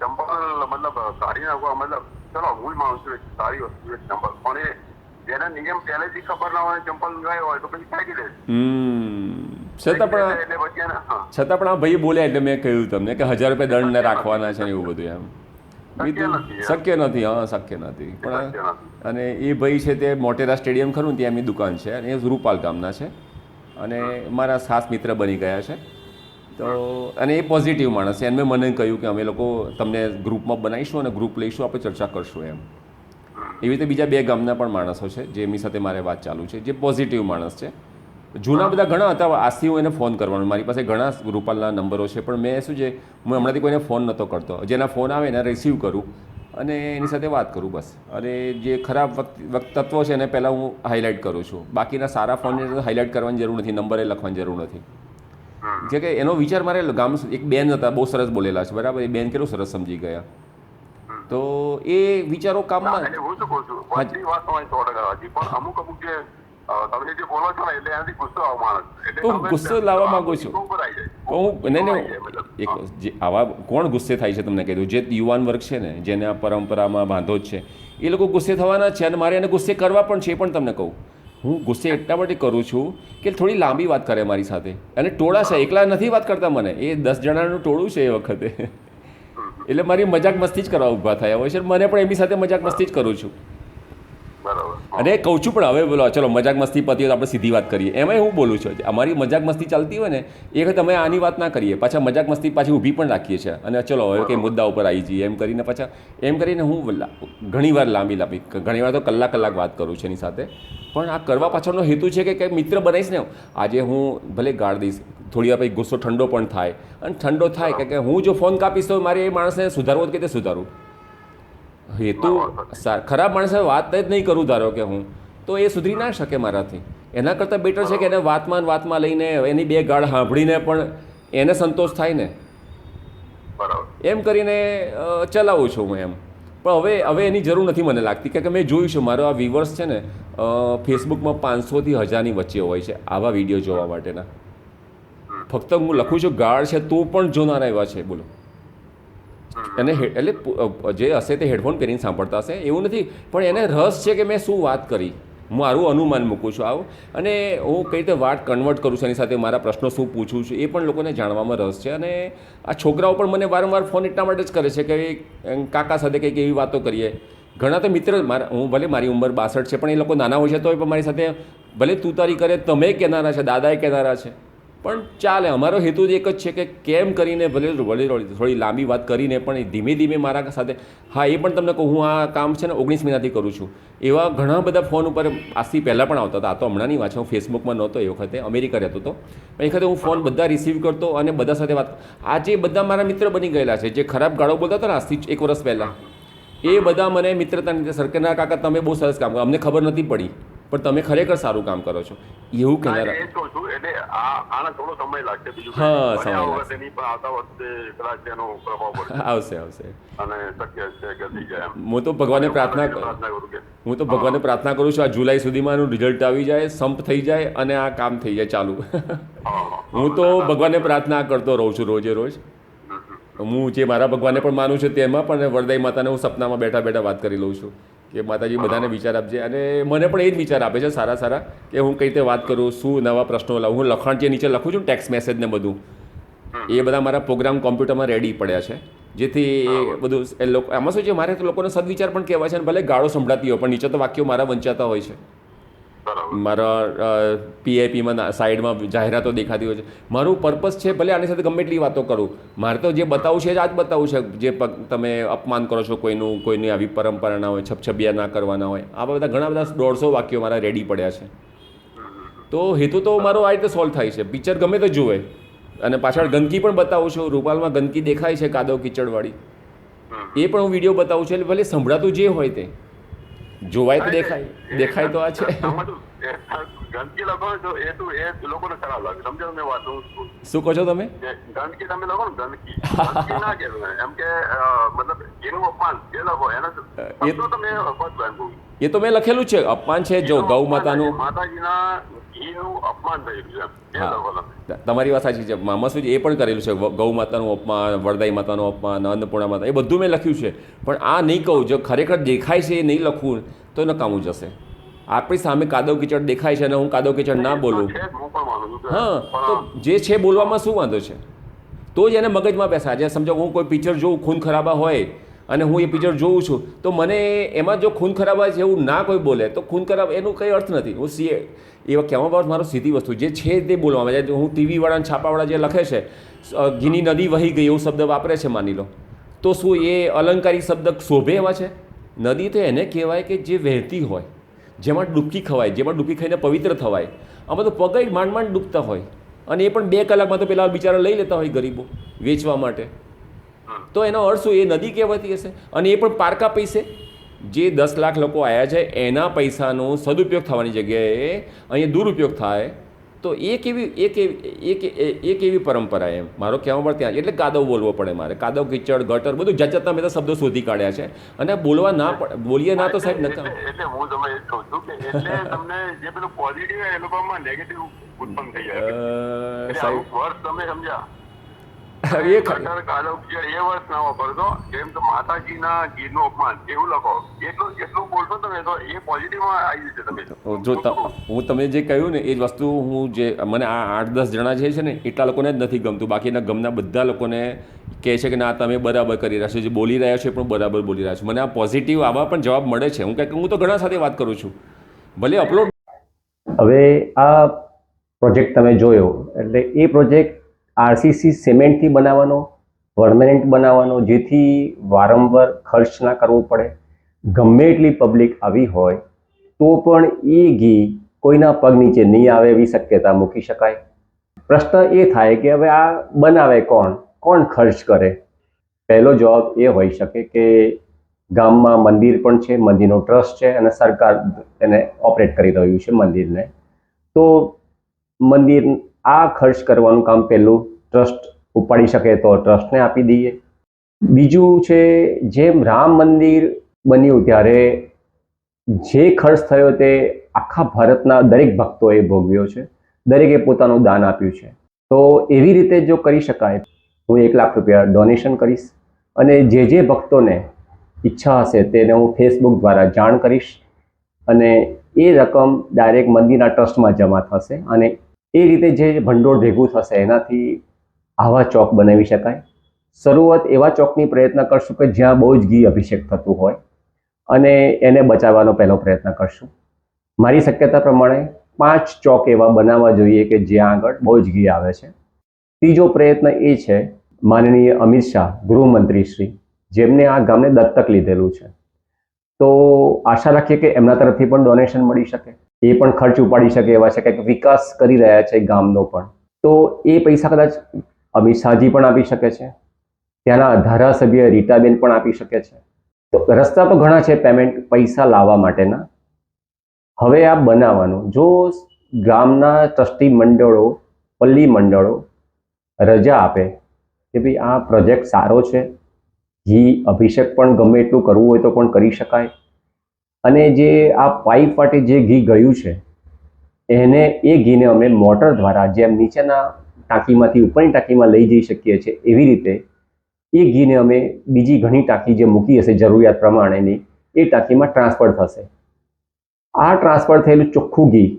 ચંપલ મતલબ કાઢી નાખવા, મતલબ ચલો હું માનું છું સારી વસ્તુ છે ચંપલ, પણ એ જેના નિયમ પહેલેથી ખબર ના હોય ચંપલ ગયા હોય તો પછી ફેંકી દે. છતાં પણ આ ભાઈ બોલ્યા એટલે મેં કહ્યું તમને કે 1000 રૂપિયા દંડ ને રાખવાના છે ને એવું બધું. એમ શક્ય નથી. હા, શક્ય નથી. પણ અને એ ભાઈ છે તે મોટેરા સ્ટેડિયમ ખરું ત્યાં એમની દુકાન છે અને એ રૂપાલ ગામના છે અને મારા ખાસ મિત્ર બની ગયા છે. તો અને એ પોઝિટિવ માણસ છે. એમને મને કહ્યું કે અમે લોકો તમને ગ્રુપમાં બનાવીશું અને ગ્રુપ લઈશું, આપણે ચર્ચા કરશું એમ. એવી રીતે બીજા 2 ગામના પણ માણસો છે જે એમની સાથે મારે વાત ચાલુ છે, જે પોઝિટિવ માણસ છે. જૂના બધા ઘણા હતા, આજથી હું એને ફોન કરવાનો, મારી પાસે ઘણા રૂપાલના નંબરો છે, પણ મેં શું છે હું હમણાંથી કોઈને ફોન નહોતો કરતો. જેના ફોન આવે એને રિસીવ કરું અને એની સાથે વાત કરું બસ. અને જે ખરાબ તત્વો છે એને પહેલાં હું હાઇલાઇટ કરું છું. બાકીના સારા ફોનને હાઇલાઇટ કરવાની જરૂર નથી, નંબરે લખવાની જરૂર નથી. જે કે એનો વિચાર મારે ગામ એક બેન હતા, બહુ સરસ બોલેલા છે, બરાબર. એ બેન કેટલું સરસ સમજી ગયા. તો એ વિચારો કામમાં હું શું કહું છું, બધી વાત તમારી 100% પણ અમુક જે તમે જે બોલો છો ને એટલે એનાથી ગુસ્સો આવ માણસ, હું ગુસ્સો લાવવા માંગુ છું. હું નહીં એક જે આવા કોણ ગુસ્સે થાય છે તમને કીધું, જે યુવાન વર્ગ છે ને જેને આ પરંપરામાં બાંધો જ છે, એ લોકો ગુસ્સે થવાના છે અને મારે એને ગુસ્સે કરવા પણ છે. પણ તમને કહું, હું ગુસ્સે એટલા માટે કરું છું કે થોડી લાંબી વાત કરે મારી સાથે. અને ટોળા છે, એકલા નથી વાત કરતા મને, એ 10 જણાનું ટોળું છે એ વખતે. એટલે મારી મજાક મસ્તી જ કરવા ઊભા થયા હોય છે, મને પણ એમની સાથે મજાક મસ્તી જ કરું છું. બરાબર. અને કહું છું પણ હવે બોલો ચલો મજાક મસ્તી પતી હોય તો આપણે સીધી વાત કરીએ. એમાંય હું બોલું છું અમારી મજાક મસ્તી ચાલતી હોય ને એ વખતે અમે આની વાત ના કરીએ, પાછા મજાક મસ્તી પાછી ઊભી પણ રાખીએ છીએ અને ચલો હવે કંઈ મુદ્દા ઉપર આવી જઈએ એમ કરીને પાછા એમ કરીને હું ઘણીવાર લાંબી ઘણીવાર તો કલાક વાત કરું છું એની સાથે. પણ આ કરવા પાછળનો હેતુ છે કે કંઈક મિત્ર બનાવીશ ને આજે હું ભલે ગાળ દઈશ, થોડી વાર પછી ગુસ્સો ઠંડો પણ થાય અને ઠંડો થાય કે હું જો ફોન કાપીશ તો મારે એ માણસને સુધારવો કે તે સુધારવું. હેતુ ખરાબ માણસે વાત જ નહીં કરું ધારો કે હું તો એ સુધરી ના શકે મારાથી. એના કરતાં બેટર છે કે એને વાતમાં લઈને એની બે ગાળ સાંભળીને પણ એને સંતોષ થાય ને એમ કરીને ચલાવું છું હું એમ. પણ હવે એની જરૂર નથી મને લાગતી કે મેં જોયું છે મારો આ વ્યુઅર્સ છે ને ફેસબુકમાં 500 થી 1000ની વચ્ચે હોય છે આવા વિડીયો જોવા માટેના. ફક્ત હું લખું છું ગાળ છે તો પણ જોનારા એવા છે બોલો. અને એટલે જે હશે તે હેડફોન પહેરીને સાંભળતા હશે એવું નથી, પણ એને રસ છે કે મેં શું વાત કરી, હું મારું અનુમાન મૂકું છું આવું અને હું કઈ રીતે વાત કન્વર્ટ કરું છું એની સાથે મારા પ્રશ્નો શું પૂછું છું એ પણ લોકોને જાણવામાં રસ છે. અને આ છોકરાઓ પણ મને વારંવાર ફોન એટલા માટે જ કરે છે કે કાકા સાથે કંઈક એવી વાતો કરીએ. ઘણા તો મિત્ર હું ભલે મારી ઉંમર 62 છે પણ એ લોકો નાના હોય છે તો પણ મારી સાથે ભલે તું તારી કરે, તમે કહેનારા છે, દાદાએ કહેનારા છે, પણ ચાલે. અમારો હેતુ જ એક જ છે કે કેમ કરીને ભલે થોડી લાંબી વાત કરીને પણ ધીમે ધીમે મારા સાથે હા એ પણ તમને કહું હું આ કામ છે ને 19 મહિનાથી કરું છું. એવા ઘણા બધા ફોન ઉપર આજથી પહેલાં પણ આવતા હતા, આ તો હમણાંની વાત છે. હું ફેસબુકમાં નહોતો એ વખતે, અમેરિકા રહેતો હતો, પણ એ વખતે હું ફોન બધા રિસીવ કરતો અને બધા સાથે વાત. આજે બધા મારા મિત્ર બની ગયેલા છે. જે ખરાબ ગાળો બોલતા હતા ને આજથી 1 વર્ષ પહેલાં એ બધા મને મિત્રતાની રીતે સરકારના કાકા તમે બહુ સરસ કામ કરો, અમને ખબર નથી પડી પણ તમે ખરેખર સારું કામ કરો છો એવું કહેનારા. હા સમય આવશે હું તો ભગવાનને પ્રાર્થના કરું છું આ જુલાઈ સુધીમાં એનું રિઝલ્ટ આવી જાય, સંપ થઈ જાય અને આ કામ થઈ જાય ચાલુ. હું તો ભગવાનને પ્રાર્થના કરતો રહું છું રોજે રોજ. હું જે મારા ભગવાનને પણ માનું છું તેમાં પણ વરદાઈ માતાને હું સપનામાં બેઠા વાત કરી લઉં છું કે માતાજી બધાને વિચાર આપજે. અને મને પણ એ જ વિચાર આપે છે સારા કે હું કઈ રીતે વાત કરું, શું નવા પ્રશ્નો લાવું. હું લખાણ જે નીચે લખું છું ટેક્સ્ટ મેસેજ ને બધું એ બધા મારા પ્રોગ્રામ કોમ્પ્યુટરમાં રેડી પડ્યા છે જેથી એ બધું એ લોકો આમાં શું છે મારે તો લોકોને સદવિચાર પણ કહેવાય છે અને ભલે ગાળો સંભળાતી હોય પણ નીચે તો વાક્યો મારા વંચાતા હોય છે. મારા PIPમાં સાઈડમાં જાહેરાતો દેખાતી હોય છે. મારું પર્પઝ છે ભલે આની સાથે ગમે એટલી વાતો કરું, મારે તો જે બતાવવું છે આ જ બતાવવું છે. જે તમે અપમાન કરો છો કોઈની આવી પરંપરા ના હોય, છપછબિયા ના કરવાના હોય, આવા બધા ઘણા બધા 150 વાક્યો મારા રેડી પડ્યા છે. તો હેતુ તો મારો આ રીતે સોલ્વ થાય છે. પિક્ચર ગમે તો જુએ અને પાછળ ગંદકી પણ બતાવું છું. રૂપાલમાં ગંદકી દેખાય છે કાદવ કીચડવાળી, એ પણ હું વિડીયો બતાવું છું. એટલે ભલે સંભળાતું જે હોય તે જોવાય તો દેખાય તો આ છે. ગંદકી લખો છો એ લોકોને ખરાબ લાગે. સમજો મેં વાત શું કહો છો તમે? ગંદકી તમે લખો ને ગંદકી ના કહેવાય એમ કે મતલબ એનું અપમાન જે લખો એ તો મેં લખેલું છે. અપમાન છે જો ગૌ માતાનું, માતાજીના ઘીનું અપમાન થયેલું છે. તમારી વાત સાચી છે. મામા શું એ પણ કરેલું છે. ગૌ માતાનું અપમાન, વરદાઈ માતાનું અપમાન, અન્નપૂર્ણા માતા, એ બધું મેં લખ્યું છે. પણ આ નહીં કહું, જો ખરેખર દેખાય છે એ નહીં લખવું તો નકામું જશે. આપણી સામે કાદવ કીચડ દેખાય છે અને હું કાદવ કીચડ ના બોલું, હા તો જે છે બોલવામાં શું વાંધો છે? તો જ એને મગજમાં બેસે. આજે સમજો હું કોઈ પિક્ચર જોઉં ખૂન ખરાબા હોય અને હું એ પિક્ચર જોઉં છું તો મને એમાં જો ખૂન ખરાબા છે એવું ના કોઈ બોલે તો ખૂન ખરાબ એનું કંઈ અર્થ નથી. હું એવા કહેવા બાબત મારો સીધી વસ્તુ જે છે તે બોલવામાં જાય. હું ટીવીવાળા છાપાવાળા જે લખે છે ગીની નદી વહી ગઈ એવું શબ્દ વાપરે છે માની લો, તો શું એ અલંકારિક શબ્દ શોભે એવા છે? નદી તો એને કહેવાય કે જે વહેતી હોય, જેમાં ડૂબકી ખવાય, જેમાં ડૂબકી ખાઈને પવિત્ર થવાય. આમાં તો પગ માંડ ડૂબતા હોય અને એ પણ 2 કલાકમાં તો પેલા બિચારા લઈ લેતા હોય ગરીબો વેચવા માટે. તો એનો અર્થ શું? એ નદી કહેવાતી હશે. અને એ પણ પારકા પૈસે જે 10 લાખ લોકો આવ્યા છે એના પૈસાનો સદુપયોગ થવાની જગ્યાએ અહીંયા દુરુપયોગ થાય તો એ કેવી પરંપરા એમ મારો કહેવા પર ત્યાં. એટલે કાદવ બોલવો પડે મારે. કાદવ કીચડ ગટર બધું જાતના મેં તો શબ્દો શોધી કાઢ્યા છે અને બોલીએ ના તો સાહેબ નકા. એટલે હું તમે એ કહું છું કે એટલે તમને જે પેલું પોઝિટિવ એ લોકોમાં નેગેટિવ ઉત્પન્ન થઈ જાય. સાહેબ વર્ષ તમે સમજ્યા એ વર્ષ ના વાપરશો જેમ તો માતાજીના ગીરનું અપમાન એવું લખો એટલું બોલશો તમે તો એ પોઝિટિવમાં આવી જશે. તમે જો હું તમે જે કહ્યું ને એ જ વસ્તુ હું જે મને આ 8-10 જણા જે છે ને એટલા લોકોને જ નથી ગમતું. બાકીના ગમના બધા લોકોને કહે છે કે ના તમે બરાબર કરી રહ્યા છો, જે બોલી રહ્યા છો એ પણ બરાબર બોલી રહ્યા છો. મને આ પોઝિટિવ આવા પણ જવાબ મળે છે. હું તો ઘણા સાથે વાત કરું છું ભલે અપલોડ. હવે આ પ્રોજેક્ટ તમે જોયો એટલે એ પ્રોજેક્ટ આરસીસી સિમેન્ટથી બનાવવાનો, પરમેનન્ટ બનાવવાનો, જેથી વારંવાર ખર્ચ ના કરવો પડે. ગમે એટલી પબ્લિક આવી હોય તો પણ એ ઘી કોઈના પગ નીચે નહીં આવે એવી શક્યતા મૂકી શકાય. પ્રશ્ન એ થાય કે હવે આ બનાવે કોણ ખર્ચ કરે? પહેલો જવાબ એ હોઈ શકે કે ગામમાં મંદિર પણ છે, મંદિરનો ટ્રસ્ટ છે અને સરકાર એને ઓપરેટ કરી રહ્યું છે મંદિરને. તો મંદિર આ ખર્ચ કરવાનું કામ પહેલું ટ્રસ્ટ ઉપાડી શકે તો ટ્રસ્ટને આપી દઈએ. બીજું છે, જેમ રામ મંદિર બન્યું ત્યારે જે ખર્ચ થયો તે આખા ભારતના દરેક ભક્તોએ ભોગવ્યો છે, દરેકે પોતાનું દાન આપ્યું છે. તો એવી રીતે જો કરી શકાય, હું 1 લાખ રૂપિયા ડોનેશન કરીશ અને જે ભક્તોને ઈચ્છા હશે તેને હું ફેસબુક દ્વારા જાણ કરીશ અને એ રકમ ડાયરેક્ટ મંદિરના ટ્રસ્ટમાં જમા થશે અને એ રીતે જે ભંડોળ ભેગું થશે એનાથી આવા ચોક બનાવી શકાય. શરૂઆત એવા ચોકની પ્રયત્ન કરશું કે જ્યાં બહુ જ ઘી અભિષેક થતું હોય અને એને બચાવવાનો પહેલો પ્રયત્ન કરશું. મારી શક્યતા પ્રમાણે 5 ચોક એવા બનાવવા જોઈએ કે જ્યાં આગળ બહુ જ ઘી આવે છે. ત્રીજો પ્રયત્ન એ છે, માનનીય અમિત શાહ ગૃહમંત્રી શ્રી, જેમને આ ગામને દત્તક લીધેલું છે, તો આશા રાખીએ કે એમના તરફથી પણ ડોનેશન મળી શકે, એ પણ ખર્ચ ઉપાડી શકે એવા છે, કંઈક વિકાસ કરી રહ્યા છે ગામનો પણ, તો એ પૈસા કદાચ અમિત શાહજી પણ આપી શકે છે, ત્યાંના ધારાસભ્ય રીટાબેન પણ આપી શકે છે. તો રસ્તા તો ઘણા છે પેમેન્ટ પૈસા લાવવા માટેના. હવે આ બનાવવાનું, જો ગામના ટ્રસ્ટી મંડળો, પલ્લી મંડળો રજા આપે કે ભાઈ આ પ્રોજેક્ટ સારો છે, ઘી અભિષેક પણ ગમે એટલું કરવું હોય તો પણ કરી શકાય, અને જે આ પાઇપ વાટે જે ઘી ગયું છે એને એ ઘીને અમે મોટર દ્વારા જેમ નીચેના ટાંકીમાંથી ઉપરની ટાંકીમાં લઈ જઈ શકીએ છીએ એવી રીતે એ ઘીને અમે બીજી ઘણી ટાંકી જે મૂકી હશે જરૂરિયાત પ્રમાણેની એ ટાંકીમાં ટ્રાન્સફર થશે. આ ટ્રાન્સફર થયેલું ચોખ્ખું ઘી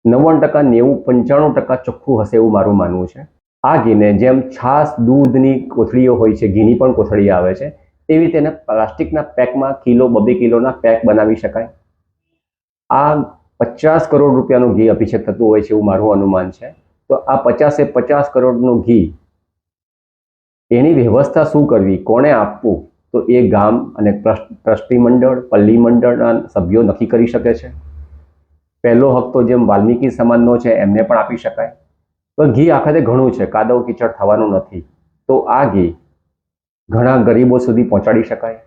90%, 90, 95% ચોખ્ખું હશે એવું મારું માનવું છે. આ ઘીને જેમ છાશ દૂધની કોથળીઓ હોય છે, ઘીની પણ કોથળી આવે છે, એવી રીતે એને પ્લાસ્ટિકના પેકમાં કિલો 2 કિલોના પેક બનાવી શકાય. આ 50 કરોડ રૂપિયાનું ઘી અભિષેક થતું હોય છે એવું મારું અનુમાન છે. તો આ 50 કરોડનું ઘી એની વ્યવસ્થા શું કરવી, કોને આપવું, તો એ ગામ અને ટ્રસ્ટી મંડળ, પલ્લી મંડળના સભ્યો નક્કી કરી શકે છે. પહેલો હક તો જેમ વાલ્મીકી સમાજનો છે એમને પણ આપી શકાય. તો ઘી આખરે ઘણું છે, કાદવ કીચડ થવાનું નથી. તો આ ઘી ઘણા ગરીબો સુધી પહોંચાડી શકાય,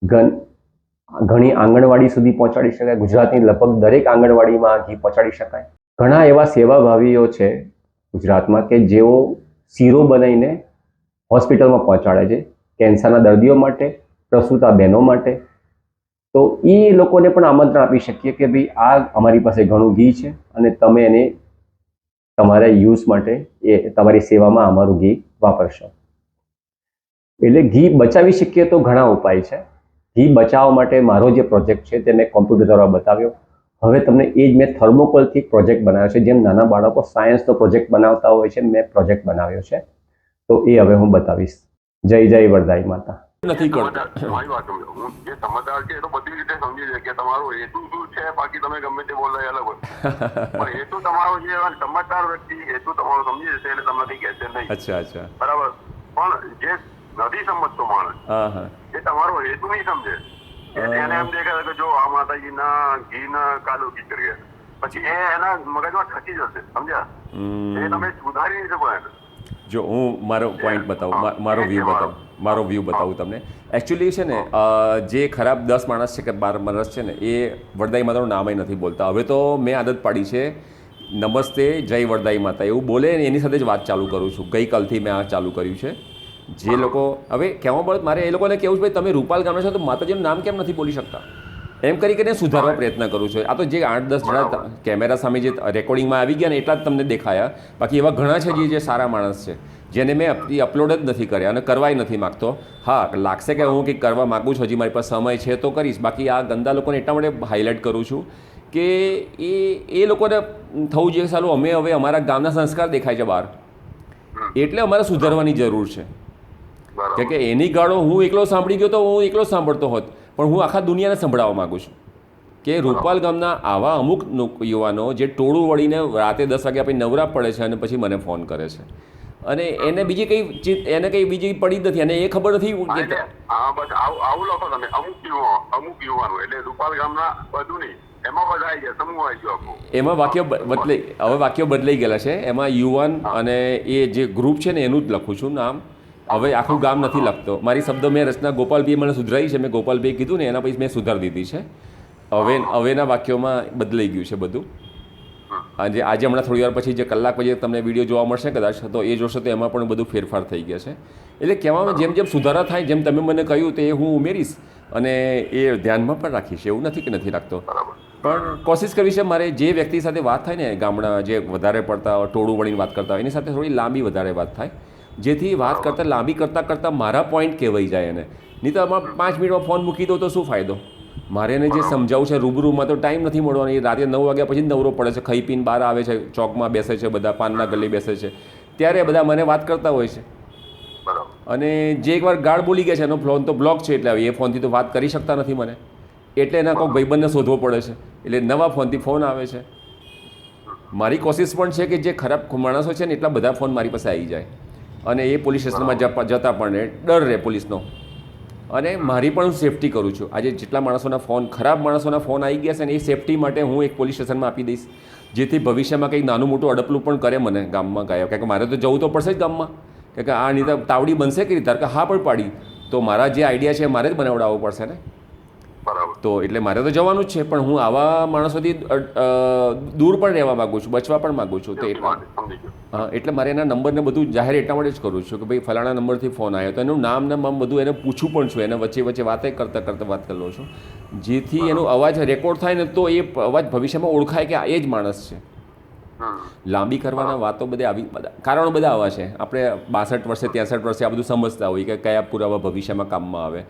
ઘણી આંગણવાડી સુધી પહોંચાડી શકાય. ગુજરાતની લગભગ દરેક આંગણવાડીમાં આ ઘી પહોંચાડી શકાય. ઘણા એવા સેવાભાવીઓ છે ગુજરાતમાં કે જેઓ શીરો બનાવીને હોસ્પિટલમાં પહોંચાડે છે, કેન્સરના દર્દીઓ માટે, પ્રસૂતા બહેનો માટે. તો એ લોકોને પણ આમંત્રણ આપી શકીએ કે ભાઈ આ અમારી પાસે ઘણું ઘી છે અને તમે એને તમારા યુઝ માટે એ તમારી સેવામાં અમારું ઘી વાપરશો. એટલે ઘી બચાવી શકીએ તો ઘણા ઉપાય છે. ઘી બચાવવા માટે મારો જે પ્રોજેક્ટ છે તે મેં કોમ્પ્યુટર દ્વારા બતાવ્યો. હવે તમને એ જ મેં થર્મોકોલથી પ્રોજેક્ટ બનાવ્યો છે, જેમ નાના બાળકો સાયન્સનો પ્રોજેક્ટ બનાવતા હોય છે, મેં પ્રોજેક્ટ બનાવ્યો છે. તો એ હવે હું બતાવીશ. જય વરદાઈ માતા. નથી કરતો. તમારી વાત સમજો, હું જે સમજદાર છે એ તો બધી રીતે સમજી છે કે તમારો હેતુ શું છે, બાકી તમે ગમે તે બોલો એ અલગ હોય. પણ હેતુ તમારો જે સમજદાર વ્યક્તિ હેતુ તમારો સમજી જશે એટલે તમને કઈ કહેશે નહીં. અચ્છા. બરાબર. પણ જે નથી સમજતો માણસ, એ તમારો હેતુ નહીં સમજે, એને એમ દેખાય કે જો આ માતાજીના ઘીના કાલો ઘી કરીએ, પછી એ એના મગજમાં ખસી જશે, સમજ્યા? એ તમે સુધારી નહીં શકો એને. જો હું મારો પોઈન્ટ બતાવું, મારો વ્યૂ બતાવું તમને. એકચ્યુઅલી છે ને જે ખરાબ 10 માણસ છે કે 12 માણસ છે ને એ વરદાઈ માતાનું નામે નથી બોલતા. હવે તો મેં આદત પાડી છે નમસ્તે જય વરદાઈ માતા એવું બોલે ને એની સાથે જ વાત ચાલુ કરું છું. ગઈકાલથી મેં આ ચાલુ કર્યું છે. જે લોકો હવે કહેવા પડે મારે એ લોકોને કહેવું છે ભાઈ તમે રૂપાલ ગામના છો તો માતાજીનું નામ કેમ નથી બોલી શકતા, એમ કરીને સુધારવા પ્રયત્ન કરું છું. આ તો જે 8-10 જણા કેમેરા સામે જે રેકોર્ડિંગમાં આવી ગયા ને એટલા જ તમને દેખાયા, બાકી એવા ઘણા છે જે સારા માણસ છે જેને મેં અપલોડ જ નથી કર્યા અને કરવાય નથી માગતો. હા, લાગશે કે હું કંઈક કરવા માગું છું, હજી મારી પાસે સમય છે તો કરીશ. બાકી આ ગંદા લોકોને એટલા માટે હાઇલાઇટ કરું છું કે એ લોકોને થવું જોઈએ સારું અમે હવે અમારા ગામના સંસ્કાર દેખાય છે બહાર, એટલે અમારે સુધારવાની જરૂર છે. કે એની ગાળો હું એકલો સાંભળી ગયો તો હું એકલો સાંભળતો હોત, પણ હું આખા દુનિયાને સંભળાવવા માગું છું. કે રૂપાલ ગામના આવા અમુક યુવાનો જે ટોળું વળીને રાતે 10 વાગ્યા પછી નવરા પડે છે અને પછી મને ફોન કરે છે અને એને બીજી કંઈ બીજી પડી જ નથી અને એ ખબર નથી કે હા બસ આવું લખો તમે અમુક યુવાનો એટલે રૂપાલ ગામના બધું નહીં, એમાં બધા આવી ગયા, સમૂહ આવી ગયો આખો. એમાં વાક્યો બદલાઈ ગયેલા છે. એમાં યુવાન અને એ જે ગ્રુપ છે ને એનું જ લખું છું નામ. હવે આખું ગામ નથી લખતો. મારી શબ્દ મેં રચના ગોપાલભાઈ મને સુધરાઈ છે, મેં ગોપાલભાઈ કીધું ને એના પછી મેં સુધારી દીધી છે. હવેના વાક્યોમાં બદલાઈ ગયું છે બધું. આજે હમણાં થોડી વાર પછી જે કલાક પછી તમને વિડીયો જોવા મળશે કદાચ, તો એ જોશો તો એમાં પણ બધું ફેરફાર થઈ ગયા છે. એટલે કહેવામાં જેમ જેમ સુધારા થાય, જેમ તમે મને કહ્યું તે હું ઉમેરીશ અને એ ધ્યાનમાં પણ રાખીશ. એવું નથી કે નથી રાખતો, પણ કોશિશ કરવી છે મારે જે વ્યક્તિ સાથે વાત થાય ને ગામડા જે વધારે પડતા ટોળું વળીને વાત કરતા હોય એની સાથે થોડી લાંબી વધારે વાત થાય, જેથી વાત કરતાં લાંબી કરતાં મારા પોઈન્ટ કહેવાઈ જાય એને. નહીં તો આમાં 5 મિનિટમાં ફોન મૂકી દો તો શું ફાયદો? મારે એને જે સમજાવવું છે રૂબરૂમાં તો ટાઈમ નથી મળવાનો. એ રાતે 9 વાગ્યા પછી નવરો પડે છે, ખાઈ પીને બહાર આવે છે, ચોકમાં બેસે છે, બધા પાનના ગલ્લે બેસે છે, ત્યારે બધા મને વાત કરતા હોય છે. અને જે એકવાર ગાળ બોલી ગયા છે એનો ફોન તો બ્લોક છે, એટલે એ ફોનથી તો વાત કરી શકતા નથી મને, એટલે એના કોઈક ભાઈબંધને શોધવો પડે છે, એટલે નવા ફોનથી ફોન આવે છે. મારી કોશિશ પણ છે કે જે ખરાબ માણસો છે ને એટલા બધા ફોન મારી પાસે આવી જાય અને એ પોલીસ સ્ટેશનમાં જતા પણ ડર રહે પોલીસનો. અને મારી પણ હું સેફટી કરું છું. આજે જેટલા માણસોના ફોન, ખરાબ માણસોના ફોન આવી ગયા છે ને એ સેફટી માટે હું એક પોલીસ સ્ટેશનમાં આપી દઈશ, જેથી ભવિષ્યમાં કંઈક નાનું મોટું અડપલું પણ કરે મને ગામમાં ગયા, કારણ કે મારે તો જવું તો પડશે જ ગામમાં, કે આ નહીં તો તાવડી બનશે કે રીતે, હા પણ પાડી તો મારા જે આઈડિયા છે મારે જ બનાવડાવવો પડશે ને. તો એટલે મારે તો જવાનું જ છે, પણ હું આવા માણસોથી દૂર પણ રહેવા માગું છું, બચવા પણ માગું છું. તો એટલે મારે એના નંબરને બધું જાહેર એટલા માટે જ કરું છું કે ભાઈ ફલાણા નંબરથી ફોન આવ્યો, તો એનું નામ ને બધું એને પૂછું પણ છું, એને વચ્ચે વાતે કરતાં વાત કરી લઉં છું, જેથી એનો અવાજ રેકોર્ડ થાય ને તો એ અવાજ ભવિષ્યમાં ઓળખાય કે આ એ જ માણસ છે. લાંબી કરવાના વાતો બધા કારણો બધા આવા છે. આપણે 62 વર્ષે 63 વર્ષે આ બધું સમજતા હોય કે કયા પુરાવા ભવિષ્યમાં કામમાં આવે.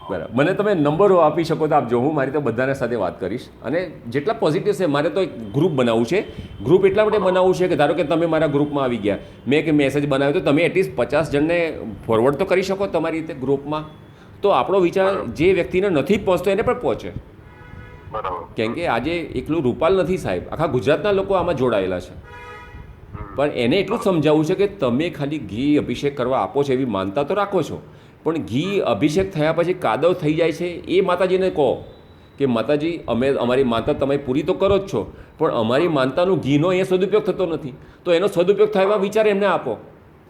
બરાબર, મને તમે નંબરો આપી શકો તો આપજો, હું મારી તો બધાના સાથે વાત કરીશ. અને જેટલા પોઝિટિવ છે, મારે તો એક ગ્રુપ બનાવવું છે. ગ્રુપ એટલા માટે બનાવવું છે કે ધારો કે તમે મારા ગ્રુપમાં આવી ગયા, મેં એક મેસેજ બનાવ્યો તો તમે એટલીસ્ટ 50 જણને ફોરવર્ડ તો કરી શકો તમારી રીતે ગ્રુપમાં, તો આપણો વિચાર જે વ્યક્તિને નથી પહોંચતો એને પણ પહોંચે. કેમ કે આજે એકલું રૂપાલ નથી સાહેબ, આખા ગુજરાતના લોકો આમાં જોડાયેલા છે. પણ એને એટલું સમજાવવું છે કે તમે ખાલી ઘી અભિષેક કરવા આપો છો એવી માનતા તો રાખો છો, પણ ઘી અભિષેક થયા પછી કાદવ થઈ જાય છે એ માતાજીને કહો કે માતાજી અમારી માનતા તમે પૂરી તો કરો જ છો, પણ અમારી માનતાનું ઘીનો એ સદુપયોગ થતો નથી, તો એનો સદુપયોગ થાય એવા વિચાર એમને આપો.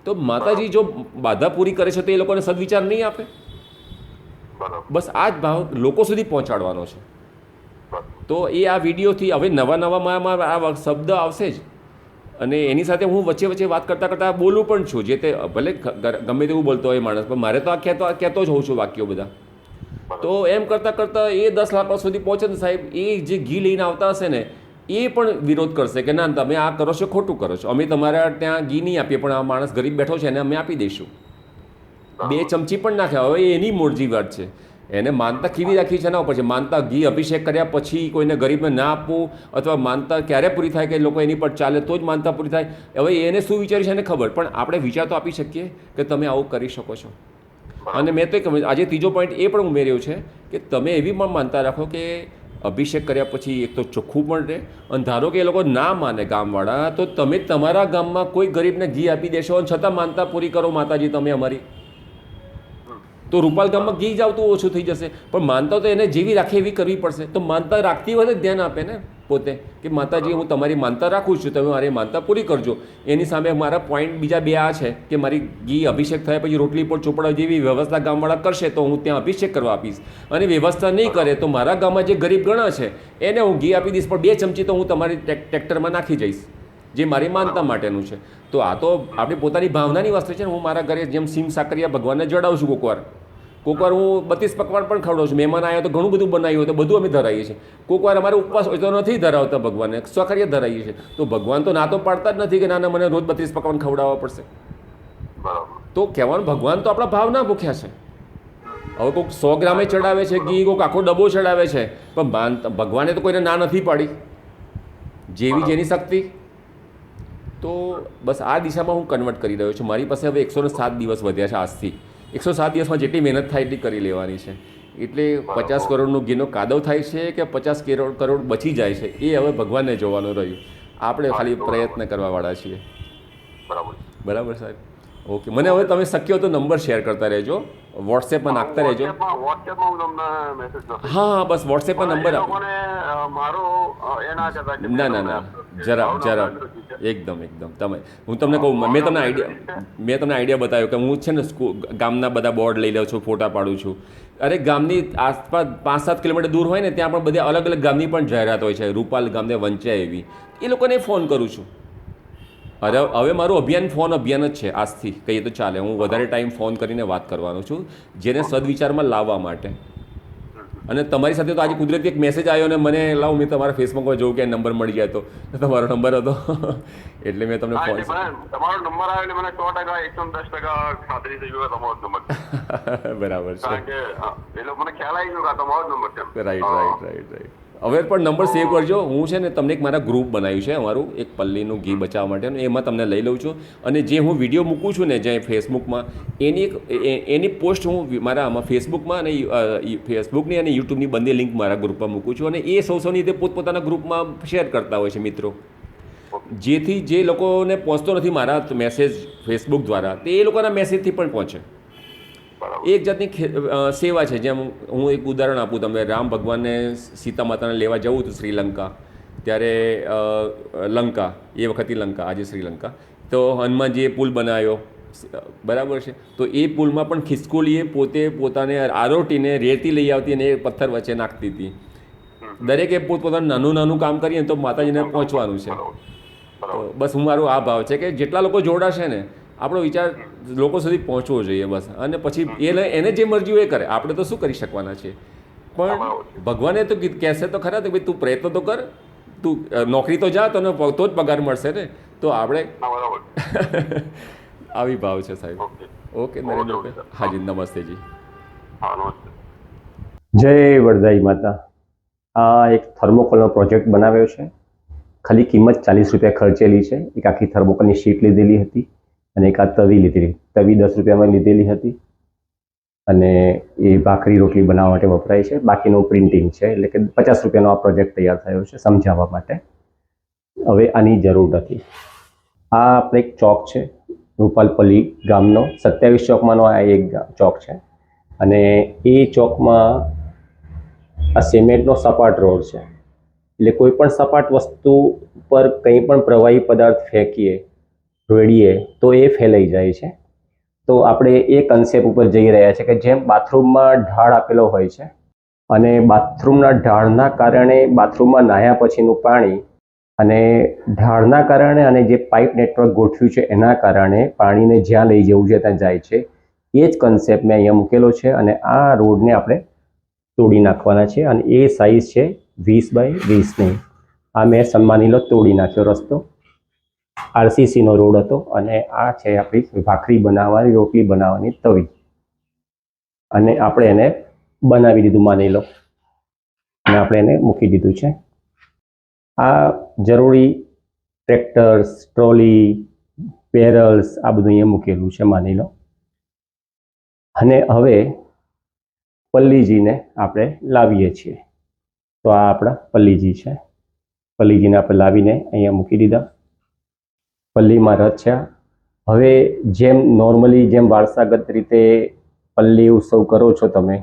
તો માતાજી જો બાધા પૂરી કરે છે તો એ લોકોને સદવિચાર નહીં આપે. બસ આ જ ભાવ લોકો સુધી પહોંચાડવાનો છે. તો એ આ વિડીયોથી હવે નવા આ શબ્દ આવશે જ, અને એની સાથે હું વચ્ચે વાત કરતાં બોલું પણ છું, જે તે ભલે ગમે તેવું બોલતો હોય માણસ, પણ મારે તો આ કહેતો જ હોઉં છું વાક્યો બધા. તો એમ કરતાં એ 10 લાખ સુધી પહોંચે ને સાહેબ, એ જે ઘી લઈને આવતા હશે ને એ પણ વિરોધ કરશે કે ના તમે આ કરો છો, ખોટું કરો છો, અમે તમારા ત્યાં ઘી નહીં આપીએ, પણ આ માણસ ગરીબ બેઠો છે એને અમે આપી દઈશું. 2 ચમચી પણ નાખ્યા, હવે એની મોરજી વાત છે. એને માનતા કેવી રાખી છે એના ઉપર છે. માનતા ઘી અભિષેક કર્યા પછી કોઈને ગરીબને ના આપવું, અથવા માનતા ક્યારે પૂરી થાય કે લોકો એની પર ચાલે તો જ માનતા પૂરી થાય. હવે એને શું વિચાર્યું છે એને ખબર, પણ આપણે વિચાર તો આપી શકીએ કે તમે આવું કરી શકો છો. અને મેં તો આજે ત્રીજો પોઈન્ટ એ પણ ઉમેર્યો છે કે તમે એવી પણ માનતા રાખો કે અભિષેક કર્યા પછી એક તો ચોખ્ખું પણ રહે, અને ધારો કે એ લોકો ના માને ગામવાળા, તો તમે તમારા ગામમાં કોઈ ગરીબને ઘી આપી દેશો અને છતાં માનતા પૂરી કરો માતાજી તમે અમારી, તો રૂપાલ ગામમાં ઘી જ આવતું ઓછું થઈ જશે. પણ માનતા તો એને જેવી રાખે એવી કરવી પડશે. તો માનતા રાખતી વખતે ધ્યાન આપે ને પોતે કે માતાજી હું તમારી માનતા રાખું છું, તમે મારી માનતા પૂરી કરજો. એની સામે મારા પોઈન્ટ બીજા 2 આ છે કે મારી ઘી અભિષેક થયા પછી રોટલી પર ચોપડા જેવી વ્યવસ્થા ગામવાળા કરશે તો હું ત્યાં અભિષેક કરવા આપીશ, અને વ્યવસ્થા નહીં કરે તો મારા ગામમાં જે ગરીબ ગણા છે એને હું ઘી આપી દઈશ, પણ 2 ચમચી તો હું તમારી ટ્રેક્ટરમાં નાખી જઈશ, જે મારી માનતા માટેનું છે. તો આ તો આપણી પોતાની ભાવનાની વસ્તુ છે ને. હું મારા ઘરે જેમ સીમ સાકરિયા ભગવાનને જડાવું છું, કોકવાર હું 32 પકવાન પણ ખવડાવું છું. મહેમાન આવ્યો તો ઘણું બધું બનાવ્યું હોય તો બધું અમે ધરાવીએ છીએ. કોકવાર અમારે ઉપવાસ હોય તો નથી ધરાવતા ભગવાનને, સાકરિયા ધરાવીએ છીએ. તો ભગવાન તો ના તો પાડતા જ નથી કે ના મને રોજ 32 પકવાન ખવડાવવા પડશે. તો કહેવાનું ભગવાન તો આપણા ભાવના ભૂખ્યા છે. હવે કોઈક 100 ગ્રામે ચડાવે છે ઘી, કોઈક આખો ડબ્બો ચડાવે છે, પણ ભગવાને તો કોઈને ના નથી પાડી, જેવી જેની શક્તિ. તો બસ આ દિશામાં હું કન્વર્ટ કરી રહ્યો છું. મારી પાસે હવે 107 દિવસ વધ્યા છે આજથી. 107 દિવસમાં જેટલી મહેનત થાય એટલી કરી લેવાની છે. એટલે 50 કરોડનું ઘીનો કાદવ થાય છે કે 50 કરોડ બચી જાય છે એ હવે ભગવાનને જોવાનું રહ્યું. આપણે ખાલી પ્રયત્ન કરવાવાળા છીએ. બરાબર. બરાબર સાહેબ. ઓકે, મને હવે તમે શક્ય હોય તો નંબર શેર કરતા રહેજો, વોટ્સએપમાં નાખતા રહેજો. વોટ્સએપમાં હું તમને મેસેજ કરું. હા બસ વોટ્સએપમાં નંબર લોકોને મારો એ ના કહેતા કે ના જરા એકદમ તમે હું તમને કહું, મેં તમને આઈડિયા બતાવ્યો કે હું છે ને ગામના બધા બોર્ડ લઈ લઉં છું, ફોટા પાડું છું. અરે ગામની આસપાસ 5-7 કિલોમીટર દૂર હોય ને ત્યાં પણ બધે અલગ અલગ ગામની પણ જાહેરાત હોય છે, રૂપાલ ગામને વંચાય એવી. એ લોકોને ફોન કરું છું. અરે હવે મારું અભિયાન જ છે આજથી, કહીએ તો ચાલે. હું વધારે ટાઈમ ફોન કરીને વાત કરવાનો છું જેને સદવિચારમાં લાવવા માટે. અને તમારી સાથે તો આજે કુદરતી એક મેસેજ આવ્યો ને મને લાવ મેં તમારા ફેસબુકમાં જોઉં કે નંબર મળી જાય તો તમારો નંબર હતો એટલે મેં તમને ફોન. તમારો નંબર આવ્યો એટલે મને 100% 110% ખાતરી થઈ ગયો તમારો નંબર. બરાબર છે. કારણ કે એટલે મને ખ્યાલ આવી ગયો કે તમારો નંબર છે. રાઈટ. હવે પણ નંબર સેવ કરજો. હું છે ને તમને એક મારા ગ્રુપ બનાવ્યું છે અમારું, એક પલ્લીનું ઘી બચાવવા માટેનું. એમાં તમને લઈ લઉં છું અને જે હું વિડીયો મૂકું છું ને જ્યાં ફેસબુકમાં એની પોસ્ટ હું મારા આમાં ફેસબુકમાં અને ફેસબુકની અને યુટ્યુબની બંને લિંક મારા ગ્રુપમાં મૂકું છું અને એ સૌની રીતે પોતપોતાના ગ્રુપમાં શેર કરતા હોય છે મિત્રો. જેથી જે લોકોને પહોંચતો નથી મારા મેસેજ ફેસબુક દ્વારા તે એ લોકોના મેસેજથી પણ પહોંચે. એક જાતની સેવા છે. જેમ હું એક ઉદાહરણ આપું તમને, રામ ભગવાનને સીતા માતાને લેવા જવું હતું શ્રીલંકા, ત્યારે લંકા, એ વખતની લંકા, આજે શ્રીલંકા, તો હનુમાનજીએ પુલ બનાવ્યો, બરાબર છે. તો એ પુલમાં પણ ખિસકોલીએ પોતે પોતાને આરોટીને રેતી લઈ આવતી અને એ પથ્થર વચ્ચે નાખતી હતી. દરેકે પોતપોતાનું નાનું કામ કરીએ તો માતાજીને પહોંચવાનું છે. તો બસ મારો આ ભાવ છે કે જેટલા લોકો જોડાશે ને આપણો વિચાર લોકો સુધી પહોંચવો જોઈએ બસ. અને પછી એને જે મરજી હોય એ કરે, આપણે તો શું કરી શકવાના છે. પણ ભગવાને તો કહેશે તો ખરા કે ભાઈ તું પ્રયત્ન તો કર, તું નોકરી તો જા, તને તો જ પગાર મળશે ને. તો આપણે આવી ભાવ છે સાહેબ. ઓકે નરેન્દ્રભાઈ. હાજી નમસ્તેજી. જય વરદાઈ માતા. આ એક થર્મોકોલનો પ્રોજેક્ટ બનાવ્યો છે. ખાલી કિંમત 40 રૂપિયા ખર્ચેલી છે. એક આખી થર્મોકોલની શીટ લીધેલી હતી અને એક આ તવી લીધેલી. તવી 10 રૂપિયામાં લીધેલી હતી અને એ ભાખરી રોટલી બનાવવા માટે વપરાય છે. બાકીનું પ્રિન્ટિંગ છે, એટલે કે 50 રૂપિયાનો આ પ્રોજેક્ટ તૈયાર થયો છે સમજાવવા માટે. હવે આની જરૂર નથી. આ આપણે એક ચોક છે રૂપાલપલ્લી ગામનો, 27 ચોકમાંનો આ એક ચોક છે અને એ ચોકમાં આ સિમેન્ટનો સપાટ રોડ છે. એટલે કોઈ પણ સપાટ વસ્તુ પર કંઈ પણ પ્રવાહી પદાર્થ ફેંકીએ, રેડીએ તો એ ફેલાઈ જાય છે. તો આપણે એ કન્સેપ્ટ ઉપર જઈ રહ્યા છે કે જેમ બાથરૂમમાં ઢાળ આપેલો હોય છે અને બાથરૂમના ઢાળના કારણે બાથરૂમમાં નાહ્યા પછીનું પાણી અને ઢાળના કારણે અને જે પાઇપ નેટવર્ક ગોઠવ્યું છે એના કારણે પાણીને જ્યાં લઈ જવું છે ત્યાં જાય છે. એ જ કન્સેપ્ટ મેં અહીંયા મૂકેલો છે અને આ રોડને આપણે તોડી નાખવાના છે અને એ સાઇઝ છે 20 બાય 20ની. આ મેં સન્માનીલો તોડી નાખ્યો રસ્તો. આરસીસીનો રોડ હતો અને આ છે આપણી ભાખરી બનાવવાની, રોટલી બનાવવાની તવી. અને આપણે એને બનાવી દીધું માની લો અને આપણે એને મૂકી દીધું છે. આ જરૂરી ટ્રેક્ટર્સ, ટ્રોલી, બેરલ્સ આ બધું અહીંયા મૂકેલું છે માની લો. અને હવે પલ્લીજીને આપણે લાવીએ છીએ. તો આ આપણા પલ્લીજી છે. પલ્લીજીને આપણે લાવીને અહીંયા મૂકી દીધા. પલ્લીમાં રચ્યા. હવે જેમ નોર્મલી જેમ વારસાગત રીતે પલ્લી ઉત્સવ કરો છો તમે,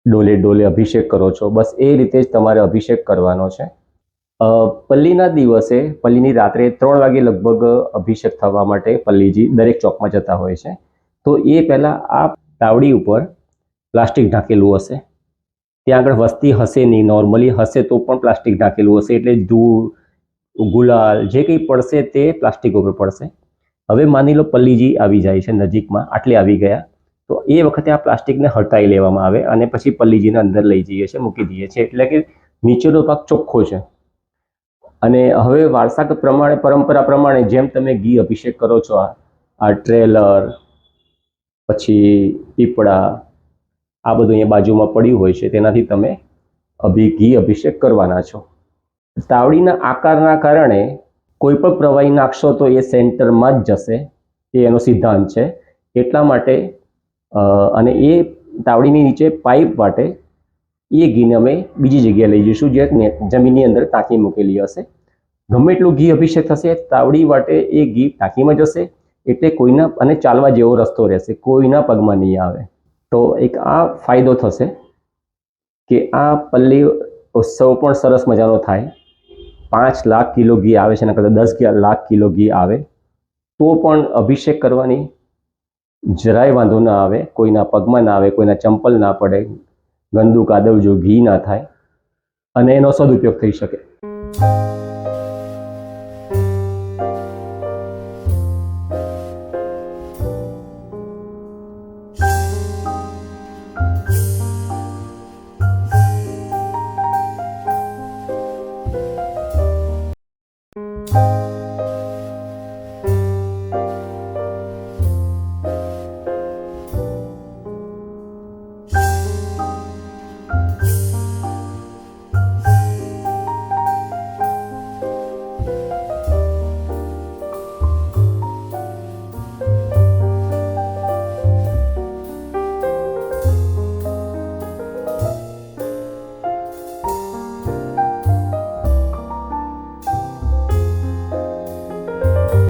ડોલે ડોલે અભિષેક કરો છો, બસ એ રીતે જ તમારે અભિષેક કરવાનો છે. પલ્લીના દિવસે, પલ્લીની રાત્રે 3 વાગે લગભગ અભિષેક થવા માટે પલ્લીજી દરેક ચોકમાં જતા હોય છે. તો એ પહેલાં આ તાવડી ઉપર પ્લાસ્ટિક ઢાંકેલું હશે. ત્યાં આગળ વસ્તી હશે નહીં, નોર્મલી હશે તો પણ પ્લાસ્ટિક ઢાંકેલું હશે, એટલે ધૂળ, ગુલાલ જે કંઈ પડશે તે પ્લાસ્ટિક ઉપર પડશે. હવે માની લો પલ્લીજી આવી જાય છે નજીકમાં, આટલે આવી ગયા, તો એ વખતે આ પ્લાસ્ટિકને હટાવી લેવામાં આવે અને પછી પલ્લીજીને અંદર લઈ જઈએ છીએ, મૂકી દઈએ છીએ. એટલે કે નીચેનો ભાગ ચોખ્ખો છે. અને હવે વારસાગત પ્રમાણે, પરંપરા પ્રમાણે જેમ તમે ઘી અભિષેક કરો છો, આ ટ્રેલર, પછી પીપળા, આ બધું અહીંયા બાજુમાં પડ્યું હોય છે, તેનાથી તમે ઘી અભિષેક કરવાના છો. તાવડીના આકારના કારણે કોઈ પણ પ્રવાહી નાખશો તો એ સેન્ટરમાં જ જશે, એ એનો સિદ્ધાંત છે. એટલા માટે અને એ તાવડીની નીચે પાઇપ માટે એ ઘીને અમે બીજી જગ્યાએ લઈ જઈશું, જે જમીનની અંદર ટાંકી મૂકેલી હશે. ગમે એટલું ઘી અભિષેક થશે, તાવડી માટે એ ઘી ટાંકીમાં જશે, એટલે કોઈના અને ચાલવા જેવો રસ્તો રહેશે, કોઈના પગમાં નહીં આવે. તો એક આ ફાયદો થશે કે આ પલ્લી ઉત્સવ પણ સરસ મજાનો થાય. 5 લાખ કિલો ઘી આવે છે, એના કરતાં 10 લાખ કિલો ઘી આવે તો પણ અભિષેક કરવાની જરાય વાંધો ના આવે, કોઈના પગમાં ના આવે, કોઈના ચંપલ ના પડે, ગંદુ કાદવ જો ઘી ના થાય અને એનો સદુપયોગ થઈ શકે.